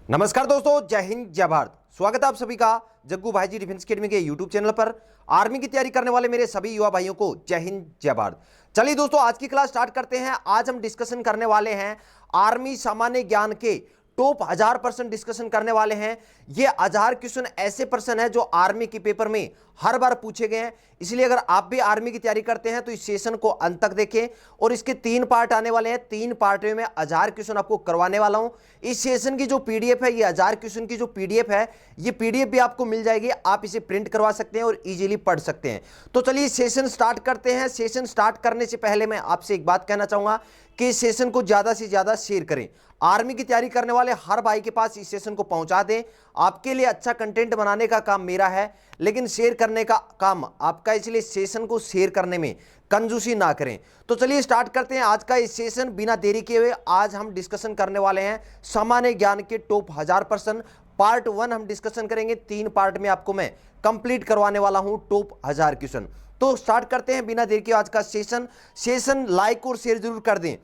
नमस्कार दोस्तों, जय हिंद जय भारत। स्वागत है आप सभी का जग्गू भाई जी डिफेंस अकेडमी के यूट्यूब चैनल पर। आर्मी की तैयारी करने वाले मेरे सभी युवा भाइयों को जय हिंद जय भारत। चलिए दोस्तों, आज की क्लास स्टार्ट करते हैं। आज हम डिस्कशन करने वाले हैं आर्मी सामान्य ज्ञान के टॉप 1000% डिस्कशन करने वाले हैं। ये 1000 क्वेश्चन ऐसे प्रश्न है जो आर्मी के पेपर में हर बार पूछे गए हैं। इसलिए अगर आप भी आर्मी की तैयारी करते हैं तो इस सेशन को अंत तक देखें। और इसके 3 पार्ट आने वाले हैं। 3 पार्ट में मैं 1000 क्वेश्चन आपको करवाने वाला हूं। इस सेशन की जो पीडीएफ है, ये 1000 क्वेश्चन की जो पीडीएफ है, ये पीडीएफ भी आपको मिल जाएगी। आप इसे प्रिंट करवा सकते हैं और इजीली पढ़ सकते हैं। तो चलिए सेशन स्टार्ट करते हैं। सेशन स्टार्ट करने से पहले मैं आपसे एक बात कहना चाहूंगा कि इस सेशन को ज्यादा से ज्यादा शेयर करें। आर्मी की तैयारी करने वाले हर भाई के पास इस सेशन को पहुंचा दें। आपके लिए अच्छा कंटेंट बनाने का काम मेरा है, लेकिन शेयर करने का काम आपका, इसलिए सेशन को शेयर करने में कंजूसी ना करें। तो चलिए स्टार्ट करते हैं आज का इस सेशन बिना देरी किए हुए। आज हम डिस्कशन करने वाले हैं सामान्य ज्ञान के टॉप 1000 प्रश्न। पार्ट 1 हम डिस्कशन करेंगे। 3 पार्ट में आपको मैं कंप्लीट करवाने वाला हूं टॉप 1000 क्वेश्चन। तो स्टार्ट करते हैं बिना देरी के आज का सेशन लाइक और शेयर जरूर कर दें।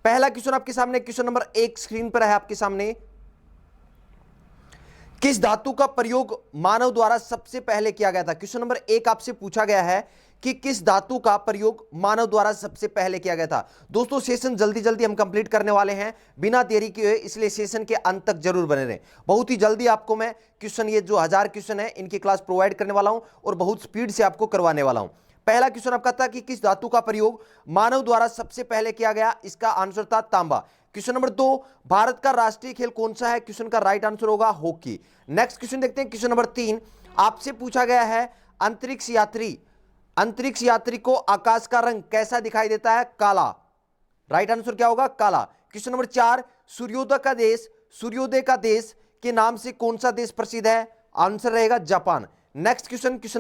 पहला क्वेश्चन आपके सामने, क्वेश्चन नंबर 1 स्क्रीन पर है आपके सामने। किस धातु का प्रयोग मानव द्वारा सबसे पहले किया गया था? क्वेश्चन नंबर 1 आपसे पूछा गया है कि किस धातु का प्रयोग मानव द्वारा सबसे पहले किया गया था। दोस्तों सेशन जल्दी जल्दी हम कंप्लीट करने वाले हैं बिना देरी किए हुए, इसलिए सेशन के अंत तक जरूर बने रहें। बहुत ही जल्दी आपको मैं क्वेश्चन, ये जो 1000 क्वेश्चन है, इनकी क्लास प्रोवाइड करने वाला हूं और बहुत स्पीड से आपको करवाने वाला हूं। पहला क्वेश्चन आपका था कि किस धातु का प्रयोग मानव द्वारा सबसे पहले किया गया? इसका आंसर था तांबा। क्वेश्चन नंबर 2, भारत का राष्ट्रीय खेल कौन सा है? क्वेश्चन का राइट आंसर होगा हॉकी। नेक्स्ट क्वेश्चन देखते हैं। क्वेश्चन नंबर 3 आपसे पूछा गया है अंतरिक्ष यात्री को आकाश का रंग कैसा दिखाई देता है? काला। राइट आंसर क्या होगा? काला। क्वेश्चन नंबर 4 सूर्योदय का देश के नाम से कौन सा देश प्रसिद्ध है? आंसर रहेगा Japan. Next question, question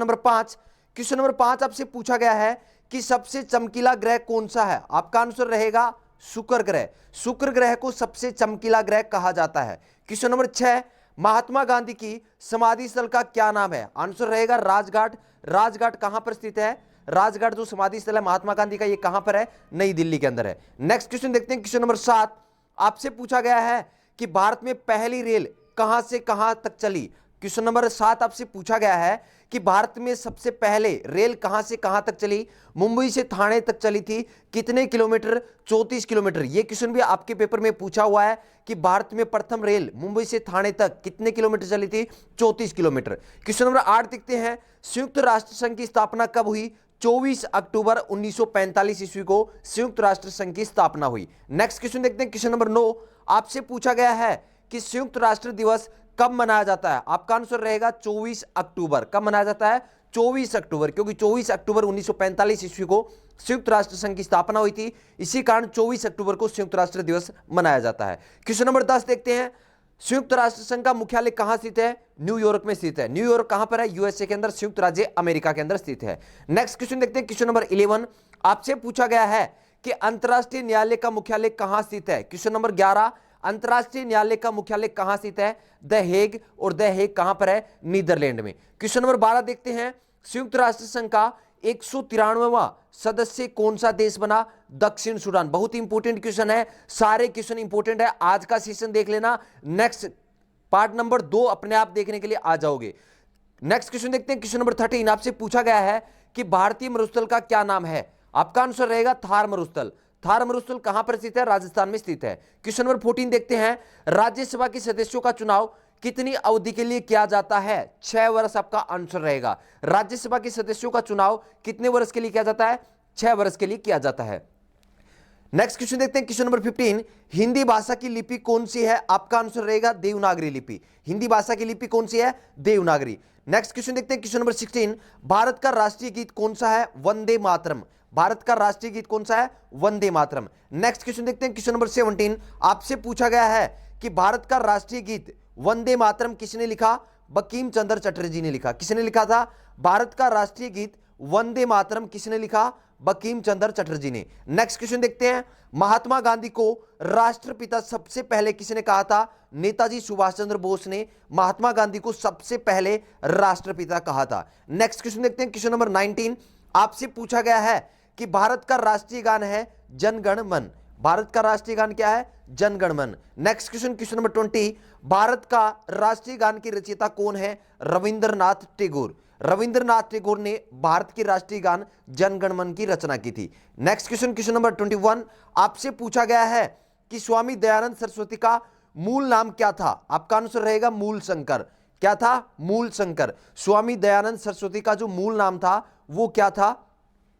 number 5 आपसे पूछा गया है कि सबसे चमकीला ग्रह कौन सा है? आपका आंसर रहेगा शुक्र ग्रह। शुक्र ग्रह को सबसे चमकीला ग्रह कहा जाता है। क्वेश्चन नंबर 6 महात्मा गांधी की समाधि स्थल का क्या नाम है? आंसर रहेगा राजघाट। राजघाट कहां पर स्थित है? राजघाट जो समाधि स्थल है महात्मा गांधी का, ये कहां पर है? नई दिल्ली के अंदर है। नेक्स्ट क्वेश्चन देखते हैं। क्वेश्चन नंबर 7 आपसे पूछा गया है कि भारत में पहली रेल कहां से कहां तक चली? क्वेश्चन नंबर 7 आपसे पूछा गया है कि भारत में सबसे पहले रेल कहां से कहां तक चली? मुंबई से थाने तक चली थी। कितने किलोमीटर? 34 किलोमीटर। यह क्वेश्चन भी आपके पेपर में पूछा हुआ है कि भारत में प्रथम रेल मुंबई से थाने तक कितने किलोमीटर चली थी? 34 किलोमीटर। क्वेश्चन नंबर 8 देखते हैं। संयुक्त राष्ट्र संघ की स्थापना कब हुई? 24 अक्टूबर 1945 ईस्वी को संयुक्त राष्ट्र संघ की स्थापना हुई। नेक्स्ट क्वेश्चन देखते हैं। क्वेश्चन नंबर 9 आपसे पूछा गया है कि संयुक्त राष्ट्र दिवस कब मनाया जाता है? आपका आंसर रहेगा 24 अक्टूबर। कब मनाया जाता है? 24 अक्टूबर, क्योंकि 24 अक्टूबर 1945 ईस्वी को संयुक्त राष्ट्र संघ की स्थापना हुई थी। इसी कारण 24 अक्टूबर को संयुक्त राष्ट्र दिवस मनाया जाता है। क्वेश्चन नंबर 10 देखते हैं। संयुक्त राष्ट्र संघ का मुख्यालय कहां स्थित है? न्यूयॉर्क में स्थित है। न्यूयॉर्क कहां पर है? यूएसए के अंदर, संयुक्त राज्य अमेरिका के अंदर स्थित है। नेक्स्ट क्वेश्चन देखते हैं। क्वेश्चन नंबर 11 आपसे पूछा गया है कि अंतरराष्ट्रीय न्यायालय का मुख्यालय कहां स्थित है? क्वेश्चन नंबर 11 अंतरराष्ट्रीय न्यायालय का मुख्यालय कहां स्थित है? The Hague. और द हेग कहां पर है? नीदरलैंड में। क्वेश्चन नंबर 12 देखते हैं। संयुक्त राष्ट्र संघ का 193वां सदस्य कौन सा देश बना? दक्षिण सूडान। बहुत ही इंपोर्टेंट क्वेश्चन है, सारे क्वेश्चन इंपोर्टेंट है। आज का सेशन देख लेना, नेक्स्ट पार्ट नंबर 2 अपने आप देखने के लिए आ जाओगे। नेक्स्ट क्वेश्चन देखते हैं। क्वेश्चन नंबर 13 आपसे पूछा गया है कि भारतीय मरुस्थल का क्या नाम है? आपका आंसर रहेगा थार मरुस्थल। थार मरुस्थल कहां पर स्थित है? राजस्थान में स्थित है। क्वेश्चन नंबर 14 देखते हैं। राज्यसभा के सदस्यों का चुनाव कितनी अवधि के लिए किया जाता है? 6 वर्ष आपका आंसर रहेगा। राज्यसभा के सदस्यों का चुनाव कितने वर्ष के लिए किया जाता है? 6 वर्ष के लिए किया जाता है। नेक्स्ट क्वेश्चन देखते हैं। क्वेश्चन नंबर 15 हिंदी भाषा की लिपि कौन सी है? आपका आंसर रहेगा देवनागरी लिपि। हिंदी भाषा की लिपि कौन सी है? देवनागरी। नेक्स्ट क्वेश्चन देखते हैं। क्वेश्चन नंबर 16 भारत का राष्ट्रीय गीत कौन सा है? वंदे मातरम। भारत का राष्ट्रीय गीत कौन सा है? वंदे मातरम। नेक्स्ट क्वेश्चन देखते हैं। क्वेश्चन नंबर 17 आपसे पूछा गया है कि भारत का राष्ट्रीय गीत वंदे मातरम किसने लिखा? बंकिम चंद्र चटर्जी ने लिखा। किसने लिखा था भारत का राष्ट्रीय गीत वंदे मातरम? किसने लिखा? बंकिम चंद्र चटर्जी ने। नेक्स्ट क्वेश्चन देखते हैं। महात्मा गांधी को राष्ट्रपिता सबसे पहले किसने कहा था? नेताजी सुभाष चंद्र बोस ने महात्मा गांधी को सबसे पहले राष्ट्रपिता कहा था। नेक्स्ट क्वेश्चन देखते हैं। क्वेश्चन नंबर 19 आपसे पूछा गया है कि भारत का राष्ट्रीय गान है जन गण मन। भारत का राष्ट्रीय गान क्या है? जन गण मन। Next question, question number 20, Bharat का राष्ट्रीय गान की रचयिता कौन है? रविंद्रनाथ टैगोर। रविंद्रनाथ टैगोर ने भारत के राष्ट्रीय गान जन गण मन की रचना की थी। नेक्स्ट क्वेश्चन, क्वेश्चन नंबर 21, आपसे पूछा गया है कि स्वामी दयानंद सरस्वती का मूल नाम क्या था? आपका आंसर रहेगा मूल शंकर। क्या था? मूल शंकर। स्वामी दयानंद सरस्वती का जो मूल नाम था वो क्या था?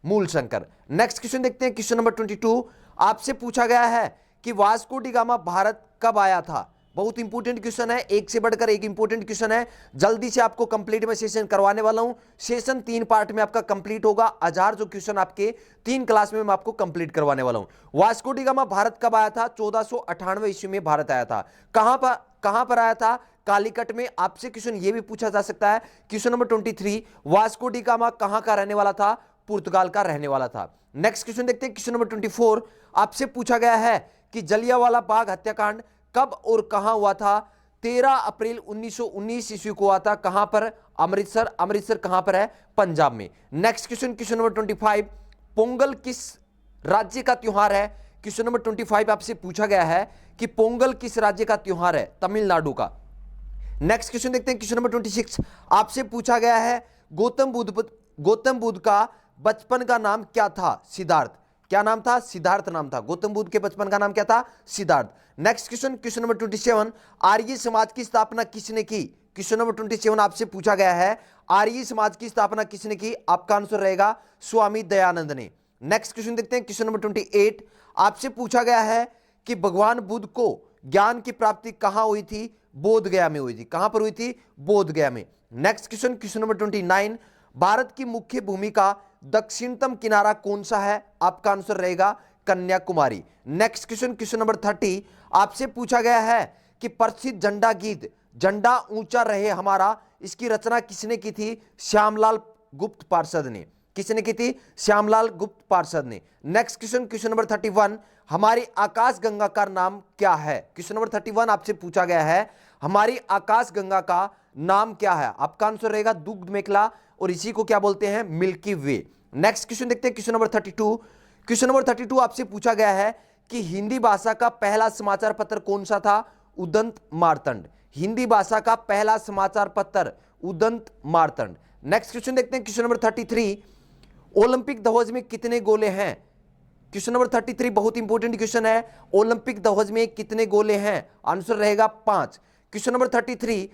मूल शंकर। नेक्स्ट क्वेश्चन देखते हैं, क्वेश्चन नंबर 22, आपसे पूछा गया है कि वास्को डी गामा भारत कब आया था? बहुत इंपॉर्टेंट क्वेश्चन है, एक से बढ़कर एक इंपॉर्टेंट क्वेश्चन है। जल्दी से आपको कंप्लीट में सेशन करवाने वाला हूं। सेशन 3 पार्ट में आपका कंप्लीट होगा। 1000 जो क्वेश्चन आपके 3 क्लास में मैं आपको कंप्लीट करवाने वाला हूं। वास्को डी गामा भारत कब आया था? 1498 ईस्वी में भारत आया था। कहां पर आया था? कालीकट में। आपसे क्वेश्चन ये भी पूछा जा सकता है। Question number 23, Vasco D gamma कहां का रहने वाला था? पुर्तगाल का रहने वाला था। नेक्स्ट क्वेश्चन देखते हैं, क्वेश्चन नंबर 24, आपसे पूछा गया है कि जलियांवाला बाग हत्याकांड कब और कहां हुआ था? 13 अप्रैल 1919 ईस्वी को हुआ था। कहां पर? अमृतसर। अमृतसर कहां पर है? पंजाब में। Next question, question number 25, Pongal किस राज्य का त्योहार है? क्वेश्चन नंबर 25 आपसे पूछा गया है कि पोंगल किस राज्य का त्योहार है? तमिलनाडु का। नेक्स्ट क्वेश्चन देखते हैं, क्वेश्चन नंबर 26, आपसे पूछा गया है गौतम बुद्ध का बचपन का नाम क्या था? सिद्धार्थ। क्या नाम था? सिद्धार्थ नाम था। गौतम बुद्ध के बचपन का नाम क्या था? Siddharth. Next question, question number 27, Arya Samaj की स्थापना किसने की? क्वेश्चन नंबर 27 आपसे पूछा गया है, आर्य समाज की स्थापना किसने की? आपका आंसर रहेगा स्वामी दयानंद ने। नेक्स्ट क्वेश्चन देखते हैं, क्वेश्चन नंबर 28, आपसे पूछा गया है कि भगवान बुद्ध को ज्ञान की प्राप्ति कहां हुई थी? बोध गया में हुई थी। कहां पर हुई थी? बोध गया में। Next question, question number 29, Bharat की मुख्य भूमि का दक्षिणतम किनारा कौन सा है? आपका आंसर रहेगा Kanyakumari. Next question, question number 30, आपसे पूछा गया है कि प्रसिद्ध झंडा गीत झंडा ऊंचा रहे हमारा, इसकी रचना किसने की थी? श्यामलाल गुप्त पार्षद ने। किसने की थी? श्यामलाल गुप्त पार्षद ने। नेक्स्ट क्वेश्चन, क्वेश्चन नंबर 31, हमारी आकाश गंगा का नाम क्या है? क्वेश्चन नंबर 31 आपसे पूछा गया है, हमारी आकाश गंगा का नाम क्या है? आपका आंसर रहेगा दुग्ध मेखला, और इसी को क्या बोलते हैं? मिल्की वे। नेक्स्ट क्वेश्चन देखते हैं, क्वेश्चन नंबर 32, क्वेश्चन नंबर 32 आपसे पूछा गया है कि हिंदी भाषा का पहला समाचार पत्र कौन सा था? उदंत मार्तंड। हिंदी भाषा का पहला समाचार पत्र उदंत मार्तंड। नेक्स्ट क्वेश्चन देखते हैं, क्वेश्चन नंबर 33, ओलंपिक ध्वज में कितने गोले हैं? क्वेश्चन नंबर 33 बहुत इंपॉर्टेंट क्वेश्चन है। ओलंपिक ध्वज में कितने गोले हैं? आंसर रहेगा 5। क्वेश्चन नंबर 33,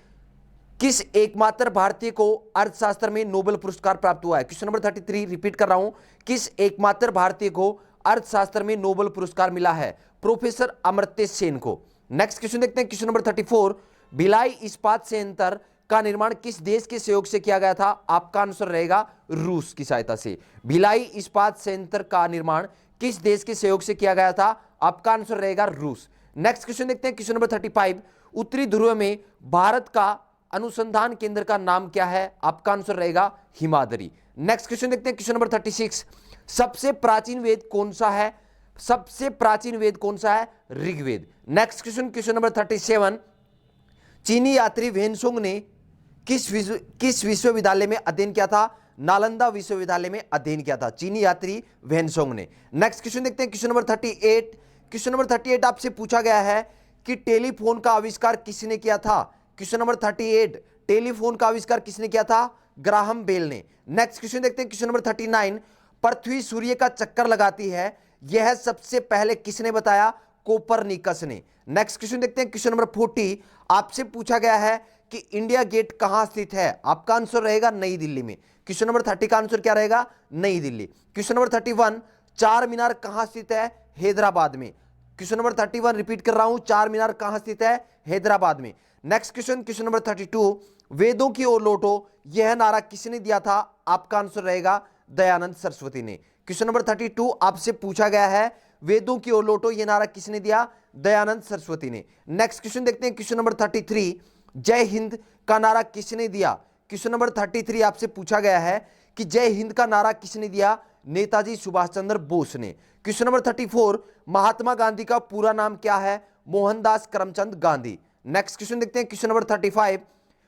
किस एकमात्र भारतीय को अर्थशास्त्र में नोबेल पुरस्कार प्राप्त हुआ है? क्वेश्चन नंबर 33 रिपीट कर रहा हूं, किस एकमात्र भारतीय को अर्थशास्त्र में नोबेल पुरस्कार मिला है? प्रोफेसर अमर्त्य सेन को। नेक्स्ट क्वेश्चन देखते हैं, क्वेश्चन नंबर 34, भिलाई इस्पात संयंत्र का निर्माण किस देश के सहयोग से किया गया था? आपका आंसर रहेगा रूस की सहायता से। भिलाई इस्पात संयंत्र का निर्माण किस देश के सहयोग से किया गया था? आपका आंसर रहेगा रूस। नेक्स्ट क्वेश्चन देखते हैं, क्वेश्चन नंबर 35, उत्तरी ध्रुव में भारत का अनुसंधान केंद्र का नाम क्या है? आपका आंसर रहेगा हिमाद्री। नेक्स्ट क्वेश्चन देखते हैं, क्वेश्चन नंबर 36, सबसे प्राचीन वेद कौन सा है? सबसे प्राचीन वेद कौन सा है? Rigveda. Next question, question number 37, चीनी यात्री वेनसोंग ने किस विश्वविद्यालय में अध्ययन किया था? नालंदा विश्वविद्यालय में अध्ययन किया था चीनी यात्री वेनसोंग ने। नेक्स्ट क्वेश्चन देखते हैं, क्वेश्चन नंबर 38, क्वेश्चन नंबर 38 आपसे पूछा गया है कि टेलीफोन का आविष्कार किसने किया था? क्वेश्चन नंबर 38, टेलीफोन का आविष्कार किसने किया था? ग्राहम बेल ने। नेक्स्ट क्वेश्चन देखते हैं, क्वेश्चन नंबर 39, पृथ्वी सूर्य का चक्कर लगाती है, यह सबसे पहले किसने बताया? कोपरनिकस ने। नेक्स्ट क्वेश्चन देखते हैं, क्वेश्चन नंबर 40 आपसे पूछा गया है कि इंडिया गेट कहां स्थित है? आपका आंसर रहेगा नई दिल्ली में। क्वेश्चन नंबर 30 का आंसर क्या रहेगा? नई दिल्ली। क्वेश्चन नंबर 31, चार मीनार कहां स्थित है? हैदराबाद में। क्वेश्चन नंबर 31 रिपीट कर रहा हूं, चार मीनार कहां स्थित है? हैदराबाद में। नेक्स्ट क्वेश्चन, क्वेश्चन नंबर 32, वेदों की ओर लौटो, यह नारा किसने दिया था? आपका आंसर रहेगा दयानंद सरस्वती ने। क्वेश्चन नंबर 32 आपसे पूछा गया है, वेदों की ओर लौटो, यह नारा किसने दिया? दयानंद सरस्वती ने। नेक्स्ट क्वेश्चन देखते हैं, क्वेश्चन नंबर 33, जय हिंद का नारा किसने दिया? क्वेश्चन नंबर 33 आपसे पूछा गया है कि जय हिंद का नारा किसने दिया? नेताजी सुभाष चंद्र बोस ने। क्वेश्चन नंबर 34, महात्मा गांधी का पूरा नाम क्या है? मोहनदास करमचंद गांधी। नेक्स्ट क्वेश्चन देखते हैं, क्वेश्चन नंबर 35,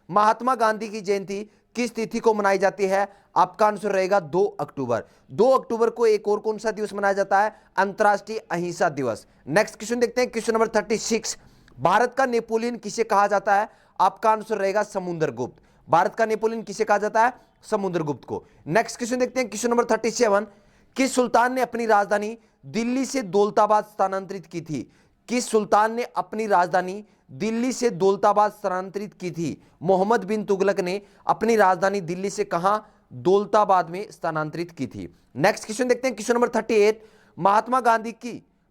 महात्मा गांधी की जयंती किस तिथि को मनाई जाती है? आपका आंसर रहेगा 2 अक्टूबर। 2 अक्टूबर को एक और कौन सा दिवस मनाया जाता है? अंतर्राष्ट्रीय अहिंसा दिवस। नेक्स्ट क्वेश्चन देखते हैं, क्वेश्चन नंबर 36, भारत का नेपोलियन किसे कहा जाता है? आपका आंसर रहेगा समुद्रगुप्त। भारत का नेपोलियन किसे कहा जाता है? समुद्रगुप्त को। नेक्स्ट क्वेश्चन देखते हैं, क्वेश्चन नंबर 37, किस सुल्तान ने अपनी राजधानी दिल्ली से दौलताबाद स्थानांतरित की थी? किस सुल्तान ने अपनी राजधानी दिल्ली से दौलताबाद स्थानांतरित की थी? मोहम्मद बिन तुगलक ने अपनी राजधानी दिल्ली से कहां? दौलताबाद में स्थानांतरित की थी। नेक्स्ट क्वेश्चन देखते हैं, क्वेश्चन नंबर 38,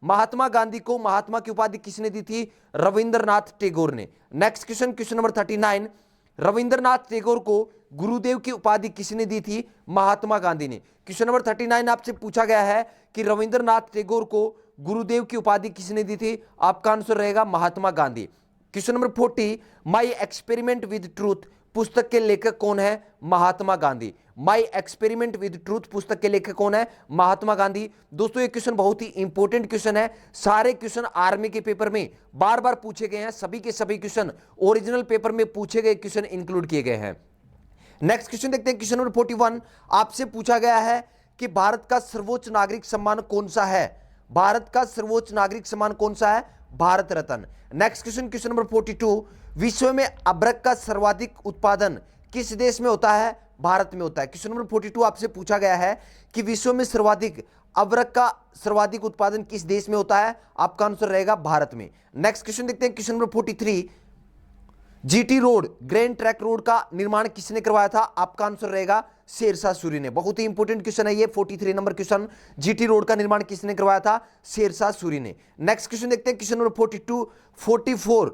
महात्मा गांधी को महात्मा की उपाधि किसने दी थी? रविंद्रनाथ टैगोर ने। Next question, question number 39, Rabindranath Tagore को गुरुदेव की उपाधि किसने दी थी? महात्मा गांधी ने। क्वेश्चन नंबर 39 आपसे पूछा गया है कि रविंद्रनाथ टैगोर को गुरुदेव की उपाधि किसने दी थी? आपका आंसर रहेगा Mahatma Gandhi. Question number 40, my experiment with truth पुस्तक के लेखक कौन है? Mahatma Gandhi. My experiment with truth पुस्तक के लेखक कौन है? महात्मा गांधी। दोस्तों ये क्वेश्चन बहुत ही इंपॉर्टेंट क्वेश्चन है। सारे क्वेश्चन आर्मी के पेपर में बार बार पूछे गए हैं। सभी के सभी क्वेश्चन ओरिजिनल पेपर में पूछे गए क्वेश्चन इंक्लूड किए गए हैं। नेक्स्ट क्वेश्चन देखते हैं, क्वेश्चन नंबर 41 आपसे पूछा गया है कि भारत का सर्वोच्च नागरिक सम्मान कौन सा है? भारत का सर्वोच्च नागरिक सम्मान कौन सा है? Bharat Ratna. Next question, question number 42, विश्व में अभ्रक का सर्वाधिक उत्पादन किस देश में होता है? भारत में होता है। क्वेश्चन नंबर 42 आपसे पूछा गया है कि विश्व में सर्वाधिक अभ्रक का सर्वाधिक उत्पादन किस देश में होता है? आपका आंसर रहेगा भारत में। नेक्स्ट क्वेश्चन देखते हैं, question number 43, GT road grand track road का निर्माण किसने करवाया था? आपका आंसर रहेगा शेरशाह सूरी ने। बहुत ही इंपॉर्टेंट क्वेश्चन है ये 43 नंबर क्वेश्चन, जीटी रोड का निर्माण किसने करवाया था? शेरशाह सूरी ने। नेक्स्ट क्वेश्चन देखते हैं, क्वेश्चन नंबर 44,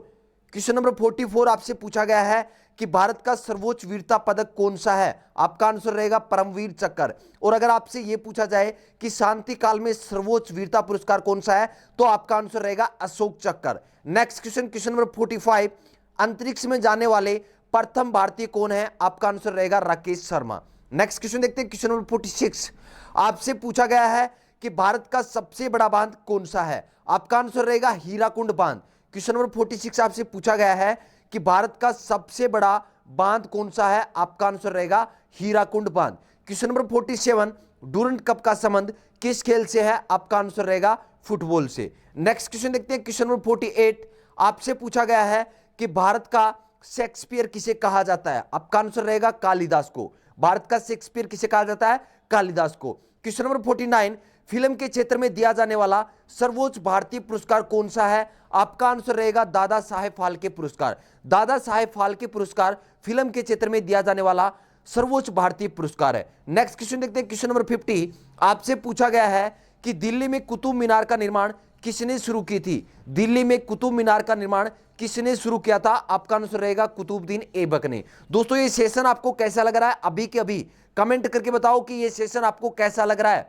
क्वेश्चन नंबर 44 आपसे पूछा गया है कि भारत का सर्वोच्च वीरता पदक कौन सा है? आपका आंसर रहेगा परमवीर चक्र। और अगर आपसे यह पूछा जाए कि शांति काल में सर्वोच्च वीरता पुरस्कार कौन सा है, तो आपका आंसर रहेगा अशोक चक्र। नेक्स्ट क्वेश्चन, क्वेश्चन नंबर 45, अंतरिक्ष में जाने वाले प्रथम भारतीय कौन है? आपका आंसर रहेगा राकेश शर्मा। नेक्स्ट क्वेश्चन देखते हैं, क्वेश्चन नंबर 46 आपसे पूछा गया है कि भारत का सबसे बड़ा बांध कौन सा है? आपका आंसर रहेगा हीराकुंड बांध। क्वेश्चन नंबर 46 आपसे पूछा गया है कि भारत का सबसे बड़ा बांध कौन सा है? आपका आंसर रहेगा हीराकुंड बांध। क्वेश्चन नंबर 47, डूरंट कप का संबंध किस खेल से है? आपका आंसर रहेगा फुटबॉल से। नेक्स्ट क्वेश्चन देखते हैं, क्वेश्चन नंबर 48 आपसे पूछा गया है कि भारत का शेक्सपियर किसे कहा जाता है? आपका आंसर रहेगा कालिदास को। भारत का शेक्सपियर किसे कहा जाता है? कालिदास को। क्वेश्चन नंबर 49, फिल्म के क्षेत्र में दिया जाने वाला सर्वोच्च भारतीय पुरस्कार कौन सा है? आपका आंसर रहेगा दादा साहेब फाल्के पुरस्कार। दादा साहेब फाल्के पुरस्कार फिल्म के क्षेत्र में दिया जाने वाला सर्वोच्च भारतीय पुरस्कार है। नेक्स्ट क्वेश्चन देखते हैं, क्वेश्चन नंबर 50 आपसे पूछा गया है कि दिल्ली में कुतुब मीनार का निर्माण किसने शुरू की थी? दिल्ली में कुतुब मीनार का निर्माण किसने शुरू किया था? आपका आंसर रहेगा कुतुबुद्दीन ऐबक ने। दोस्तों ये सेशन आपको कैसा लग रहा है? अभी के अभी कमेंट करके बताओ कि ये सेशन आपको कैसा लग रहा है।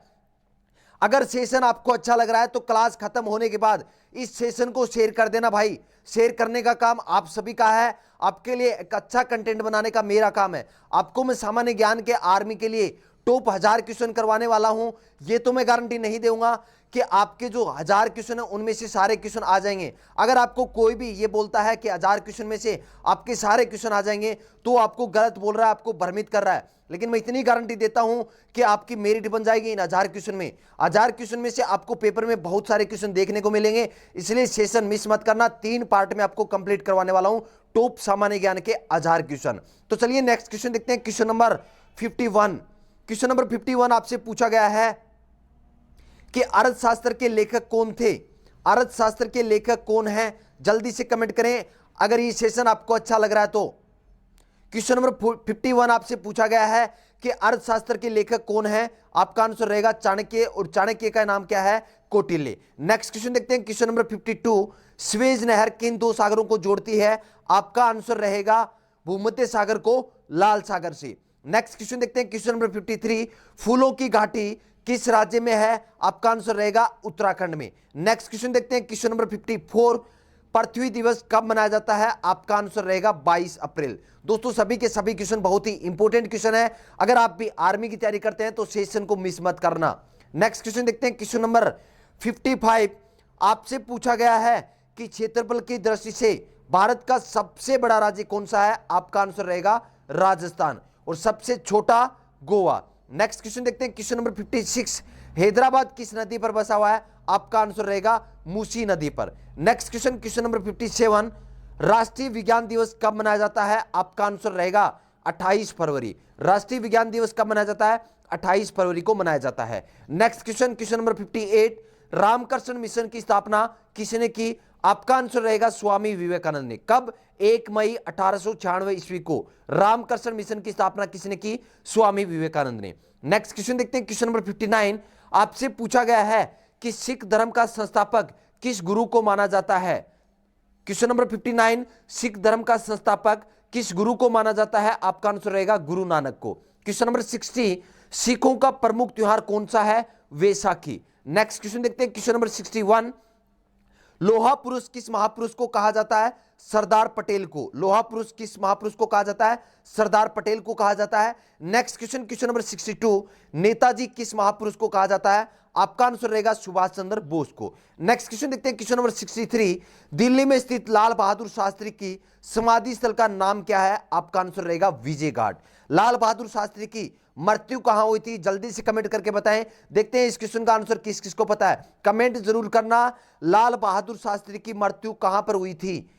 अगर सेशन आपको अच्छा लग रहा है तो क्लास खत्म होने के बाद इस सेशन को शेयर कर देना भाई। शेयर करने का काम आप सभी का है। आपके लिए एक अच्छा कंटेंट बनाने का मेरा काम है। आपको मैं सामान्य ज्ञान के आर्मी के लिए टॉप 1000 क्वेश्चन करवाने वाला हूं। ये तो मैं गारंटी नहीं दूंगा कि आपके जो 1000 क्वेश्चन है उनमें से सारे क्वेश्चन आ जाएंगे। अगर आपको कोई भी ये बोलता है कि 1000 क्वेश्चन में से आपके सारे क्वेश्चन आ जाएंगे तो आपको गलत बोल रहा है, आपको भ्रमित कर रहा है। लेकिन मैं इतनी गारंटी देता हूं कि आपकी मेरिट बन जाएगी इन 1000 क्वेश्चन में। 1000 क्वेश्चन में से आपको पेपर में बहुत सारे क्वेश्चन देखने को मिलेंगे, इसलिए सेशन मिस मत करना। 3 पार्ट में आपको कंप्लीट करवाने वाला हूं टॉप सामान्य ज्ञान के 1000 क्वेश्चन। तो चलिए नेक्स्ट क्वेश्चन देखते हैं, क्वेश्चन नंबर 51। क्वेश्चन नंबर 51 आपसे पूछा गया है कि अर्थशास्त्र के लेखक कौन थे? अर्थशास्त्र के लेखक कौन है? जल्दी से कमेंट करें अगर ये सेशन आपको अच्छा लग रहा है तो। क्वेश्चन नंबर 51 आपसे पूछा गया है कि अर्थशास्त्र के लेखक कौन है? आपका आंसर रहेगा चाणक्य, और चाणक्य का नाम क्या है? कौटिल्य। नेक्स्ट क्वेश्चन देखते हैं, क्वेश्चन नंबर 52 स्वेज नहर किन 2 सागरों को जोड़ती है? आपका आंसर रहेगा भूमध्य सागर को लाल सागर से। नेक्स्ट क्वेश्चन देखते हैं, क्वेश्चन नंबर 53 फूलों की घाटी किस राज्य में है? आपका आंसर रहेगा उत्तराखंड में। नेक्स्ट क्वेश्चन देखते हैं, क्वेश्चन नंबर 54 पृथ्वी दिवस कब मनाया जाता है? आपका आंसर रहेगा 22 अप्रैल। दोस्तों सभी के सभी क्वेश्चन बहुत ही इंपॉर्टेंट क्वेश्चन है। अगर आप भी आर्मी की तैयारी करते हैं तो सेशन को मिस मत करना। नेक्स्ट क्वेश्चन देखते हैं, क्वेश्चन नंबर 55 आपसे पूछा गया है कि क्षेत्रफल की दृष्टि से भारत का सबसे बड़ा राज्य कौन सा है? आपका आंसर रहेगा राजस्थान। और सबसे छोटा गोवा। नेक्स्ट क्वेश्चन देखते हैं, क्वेश्चन नंबर 56, हैदराबाद किस नदी पर बसा हुआ है? आपका आंसर रहेगा मूसी नदी पर। नेक्स्ट क्वेश्चन, क्वेश्चन नंबर 57, राष्ट्रीय विज्ञान दिवस कब मनाया जाता है? आपका आंसर रहेगा 28 फरवरी। राष्ट्रीय विज्ञान दिवस कब मनाया जाता है? 28 फरवरी को मनाया जाता है। Next question, question number 58, Ramakrishna Mission की स्थापना किसने की? आपका आंसर रहेगा स्वामी विवेकानंद ने। कब? 1 मई 1896 ईस्वी को रामकृष्ण मिशन की स्थापना किसने की? स्वामी विवेकानंद ने। नेक्स्ट क्वेश्चन देखते हैं, क्वेश्चन नंबर 59, आपसे पूछा गया है कि सिख धर्म का संस्थापक किस गुरु को माना जाता है? क्वेश्चन नंबर 59, सिख धर्म का संस्थापक किस गुरु को माना जाता है? आपका आंसर रहेगा गुरु नानक को। क्वेश्चन नंबर 60, सिखों का प्रमुख त्योहार कौन सा है? वैसाखी। नेक्स्ट क्वेश्चन देखते हैं, क्वेश्चन नंबर 61, लोहा पुरुष किस महापुरुष को कहा जाता है? सरदार पटेल को। लोहा पुरुष किस महापुरुष को कहा जाता है? सरदार पटेल को कहा जाता है। Next question, question number 62, Netaji किस महापुरुष को कहा जाता है? आपका आंसर रहेगा सुभाष चंद्र बोस को। नेक्स्ट क्वेश्चन देखते हैं, क्वेश्चन नंबर 63, दिल्ली में स्थित लाल बहादुर शास्त्री की समाधि स्थल का नाम क्या है? आपका आंसर रहेगा विजय घाट। लाल बहादुर शास्त्री की मृत्यु कहां हुई थी? जल्दी से कमेंट करके बताएं। देखते हैं इस क्वेश्चन का आंसर किस किस को पता है, कमेंट जरूर करना। लाल बहादुर शास्त्री की मृत्यु कहां पर हुई थी?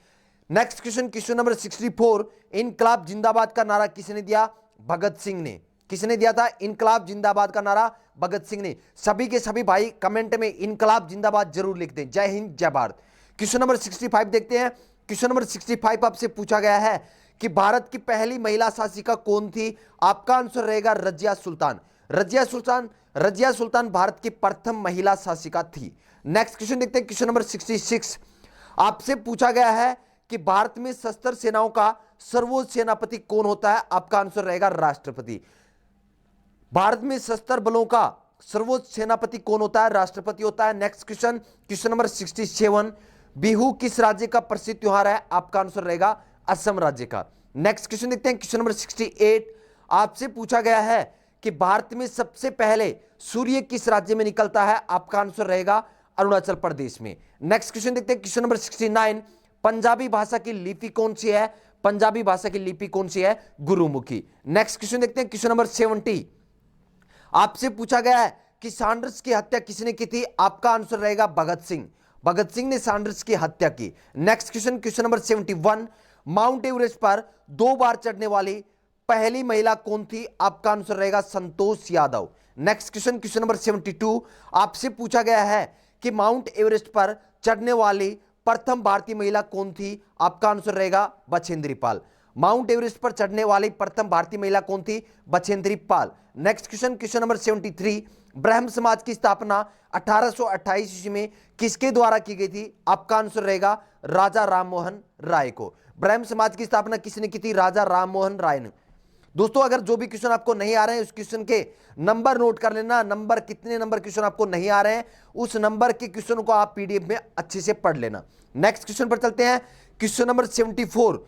नेक्स्ट क्वेश्चन, क्वेश्चन नंबर 64, इनकलाब जिंदाबाद का नारा किसने दिया? भगत सिंह ने। किसने दिया था इनकलाब जिंदाबाद का नारा? भगत सिंह ने। सभी के सभी भाई कमेंट में इनकलाब जिंदाबाद जरूर लिख दें। जय हिंद, जय भारत। क्वेश्चन नंबर 65 देखते हैं। क्वेश्चन नंबर 65 आपसे पूछा गया है कि भारत की पहली महिला शासिका कौन थी? आपका आंसर रहेगा रजिया सुल्तान। रजिया सुल्तान भारत की प्रथम महिला शासिका थी। नेक्स्ट क्वेश्चन देखते हैं, क्वेश्चन नंबर 66, आपसे पूछा गया है कि भारत में सशस्त्र सेनाओं का सर्वोच्च सेनापति कौन होता है? आपका आंसर रहेगा राष्ट्रपति। भारत में सशस्त्र बलों का सर्वोच्च सेनापति कौन होता है? राष्ट्रपति होता है। Next question, question number 67, Bihu किस राज्य का प्रसिद्ध त्योहार है? आपका आंसर रहेगा असम राज्य का। नेक्स्ट क्वेश्चन देखते हैं, क्वेश्चन नंबर 68, आपसे पूछा गया है कि भारत में सबसे पहले सूर्य किस राज्य में निकलता है? आपका आंसर रहेगा अरुणाचल प्रदेश में। नेक्स्ट क्वेश्चन देखते हैं, क्वेश्चन नंबर 69, पंजाबी भाषा की लिपि कौन सी है? पंजाबी भाषा की लिपि कौन सी है? गुरुमुखी। नेक्स्ट क्वेश्चन देखते हैं, क्वेश्चन नंबर 70, आपसे पूछा गया है कि सैंडर्स की हत्या किसने की थी? आपका आंसर रहेगा भगत सिंह। भगत सिंह ने सैंडर्स की हत्या की। Next question, question number 71, mount Everest पर 2 बार चढ़ने वाली पहली महिला कौन थी? आपका आंसर रहेगा Santosh Yadav. Next question, question number 72, आपसे पूछा गया है कि माउंट एवरेस्ट पर चढ़ने वाली प्रथम भारतीय महिला कौन थी? आपका आंसर रहेगा बछेंद्री पाल। माउंट एवरेस्ट पर चढ़ने वाली प्रथम भारतीय महिला कौन थी? Bachendri Pal. Next question, question number 73, ब्रह्म समाज की स्थापना 1828 ईस्वी में किसके द्वारा की गई थी? आपका आंसर रहेगा राजा राममोहन राय को। ब्रह्म समाज की स्थापना किसने की थी? राजा राममोहन राय ने। दोस्तों, अगर जो भी क्वेश्चन आपको नहीं आ रहे हैं उस क्वेश्चन के नंबर नोट कर लेना। नंबर कितने नंबर क्वेश्चन आपको नहीं आ रहे हैं उस नंबर के क्वेश्चन को आप पीडीएफ में अच्छे से पढ़ लेना। नेक्स्ट क्वेश्चन पर चलते हैं। क्वेश्चन नंबर 74,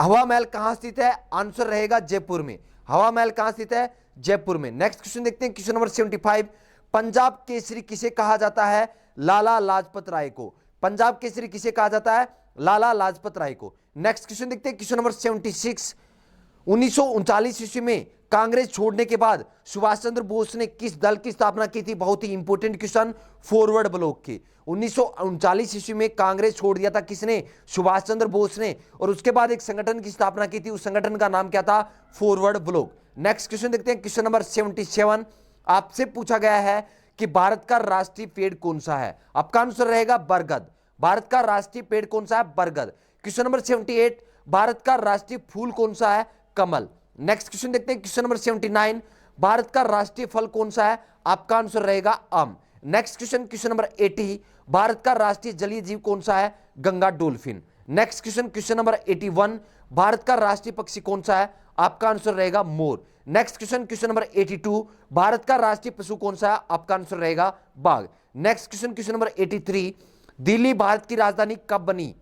हवा महल कहां स्थित है? आंसर रहेगा जयपुर में। हवा महल कहां स्थित है? जयपुर में। नेक्स्ट क्वेश्चन देखते हैं, क्वेश्चन नंबर 75, पंजाब केसरी किसे कहा जाता है? लाला लाजपत राय को। पंजाब केसरी किसे कहा जाता है? लाला लाजपत राय को। नेक्स्ट क्वेश्चन देखते हैं, क्वेश्चन नंबर 76, 1939 ईस्वी में कांग्रेस छोड़ने के बाद सुभाष चंद्र बोस ने किस दल की स्थापना की थी? बहुत ही इंपॉर्टेंट क्वेश्चन, फॉरवर्ड ब्लॉक की। 1939 ईस्वी में कांग्रेस छोड़ दिया था किसने? सुभाष चंद्र बोस ने। और उसके बाद एक संगठन की स्थापना की थी, उस संगठन का नाम क्या था? Forward block. नेक्स्ट क्वेश्चन देखते हैं, क्वेश्चन नंबर 77, आपसे पूछा गया है कि भारत का राष्ट्रीय पेड़ कौन सा है? आपका आंसर रहेगा बरगद। भारत का राष्ट्रीय पेड़ कौन सा है? बरगद। क्वेश्चन नंबर 78, भारत का राष्ट्रीय फूल कौन सा है? कमल। नेक्स्ट क्वेश्चन देखते हैं, क्वेश्चन नंबर 79, भारत का राष्ट्रीय फल कौन सा है? आपका आंसर रहेगा आम। Next question, question number 80, Bharat का राष्ट्रीय जलीय जीव कौन सा है? Ganga dolphin. Next question, question number 81, Bharat का राष्ट्रीय पक्षी कौन सा है? आपका आंसर रहेगा मोर। Next question, question number 82, Bharat का राष्ट्रीय पशु कौन सा है? आपका आंसर रहेगा बाघ। Next question, question number 83, Delhi Bharat की राजधानी कब बनी?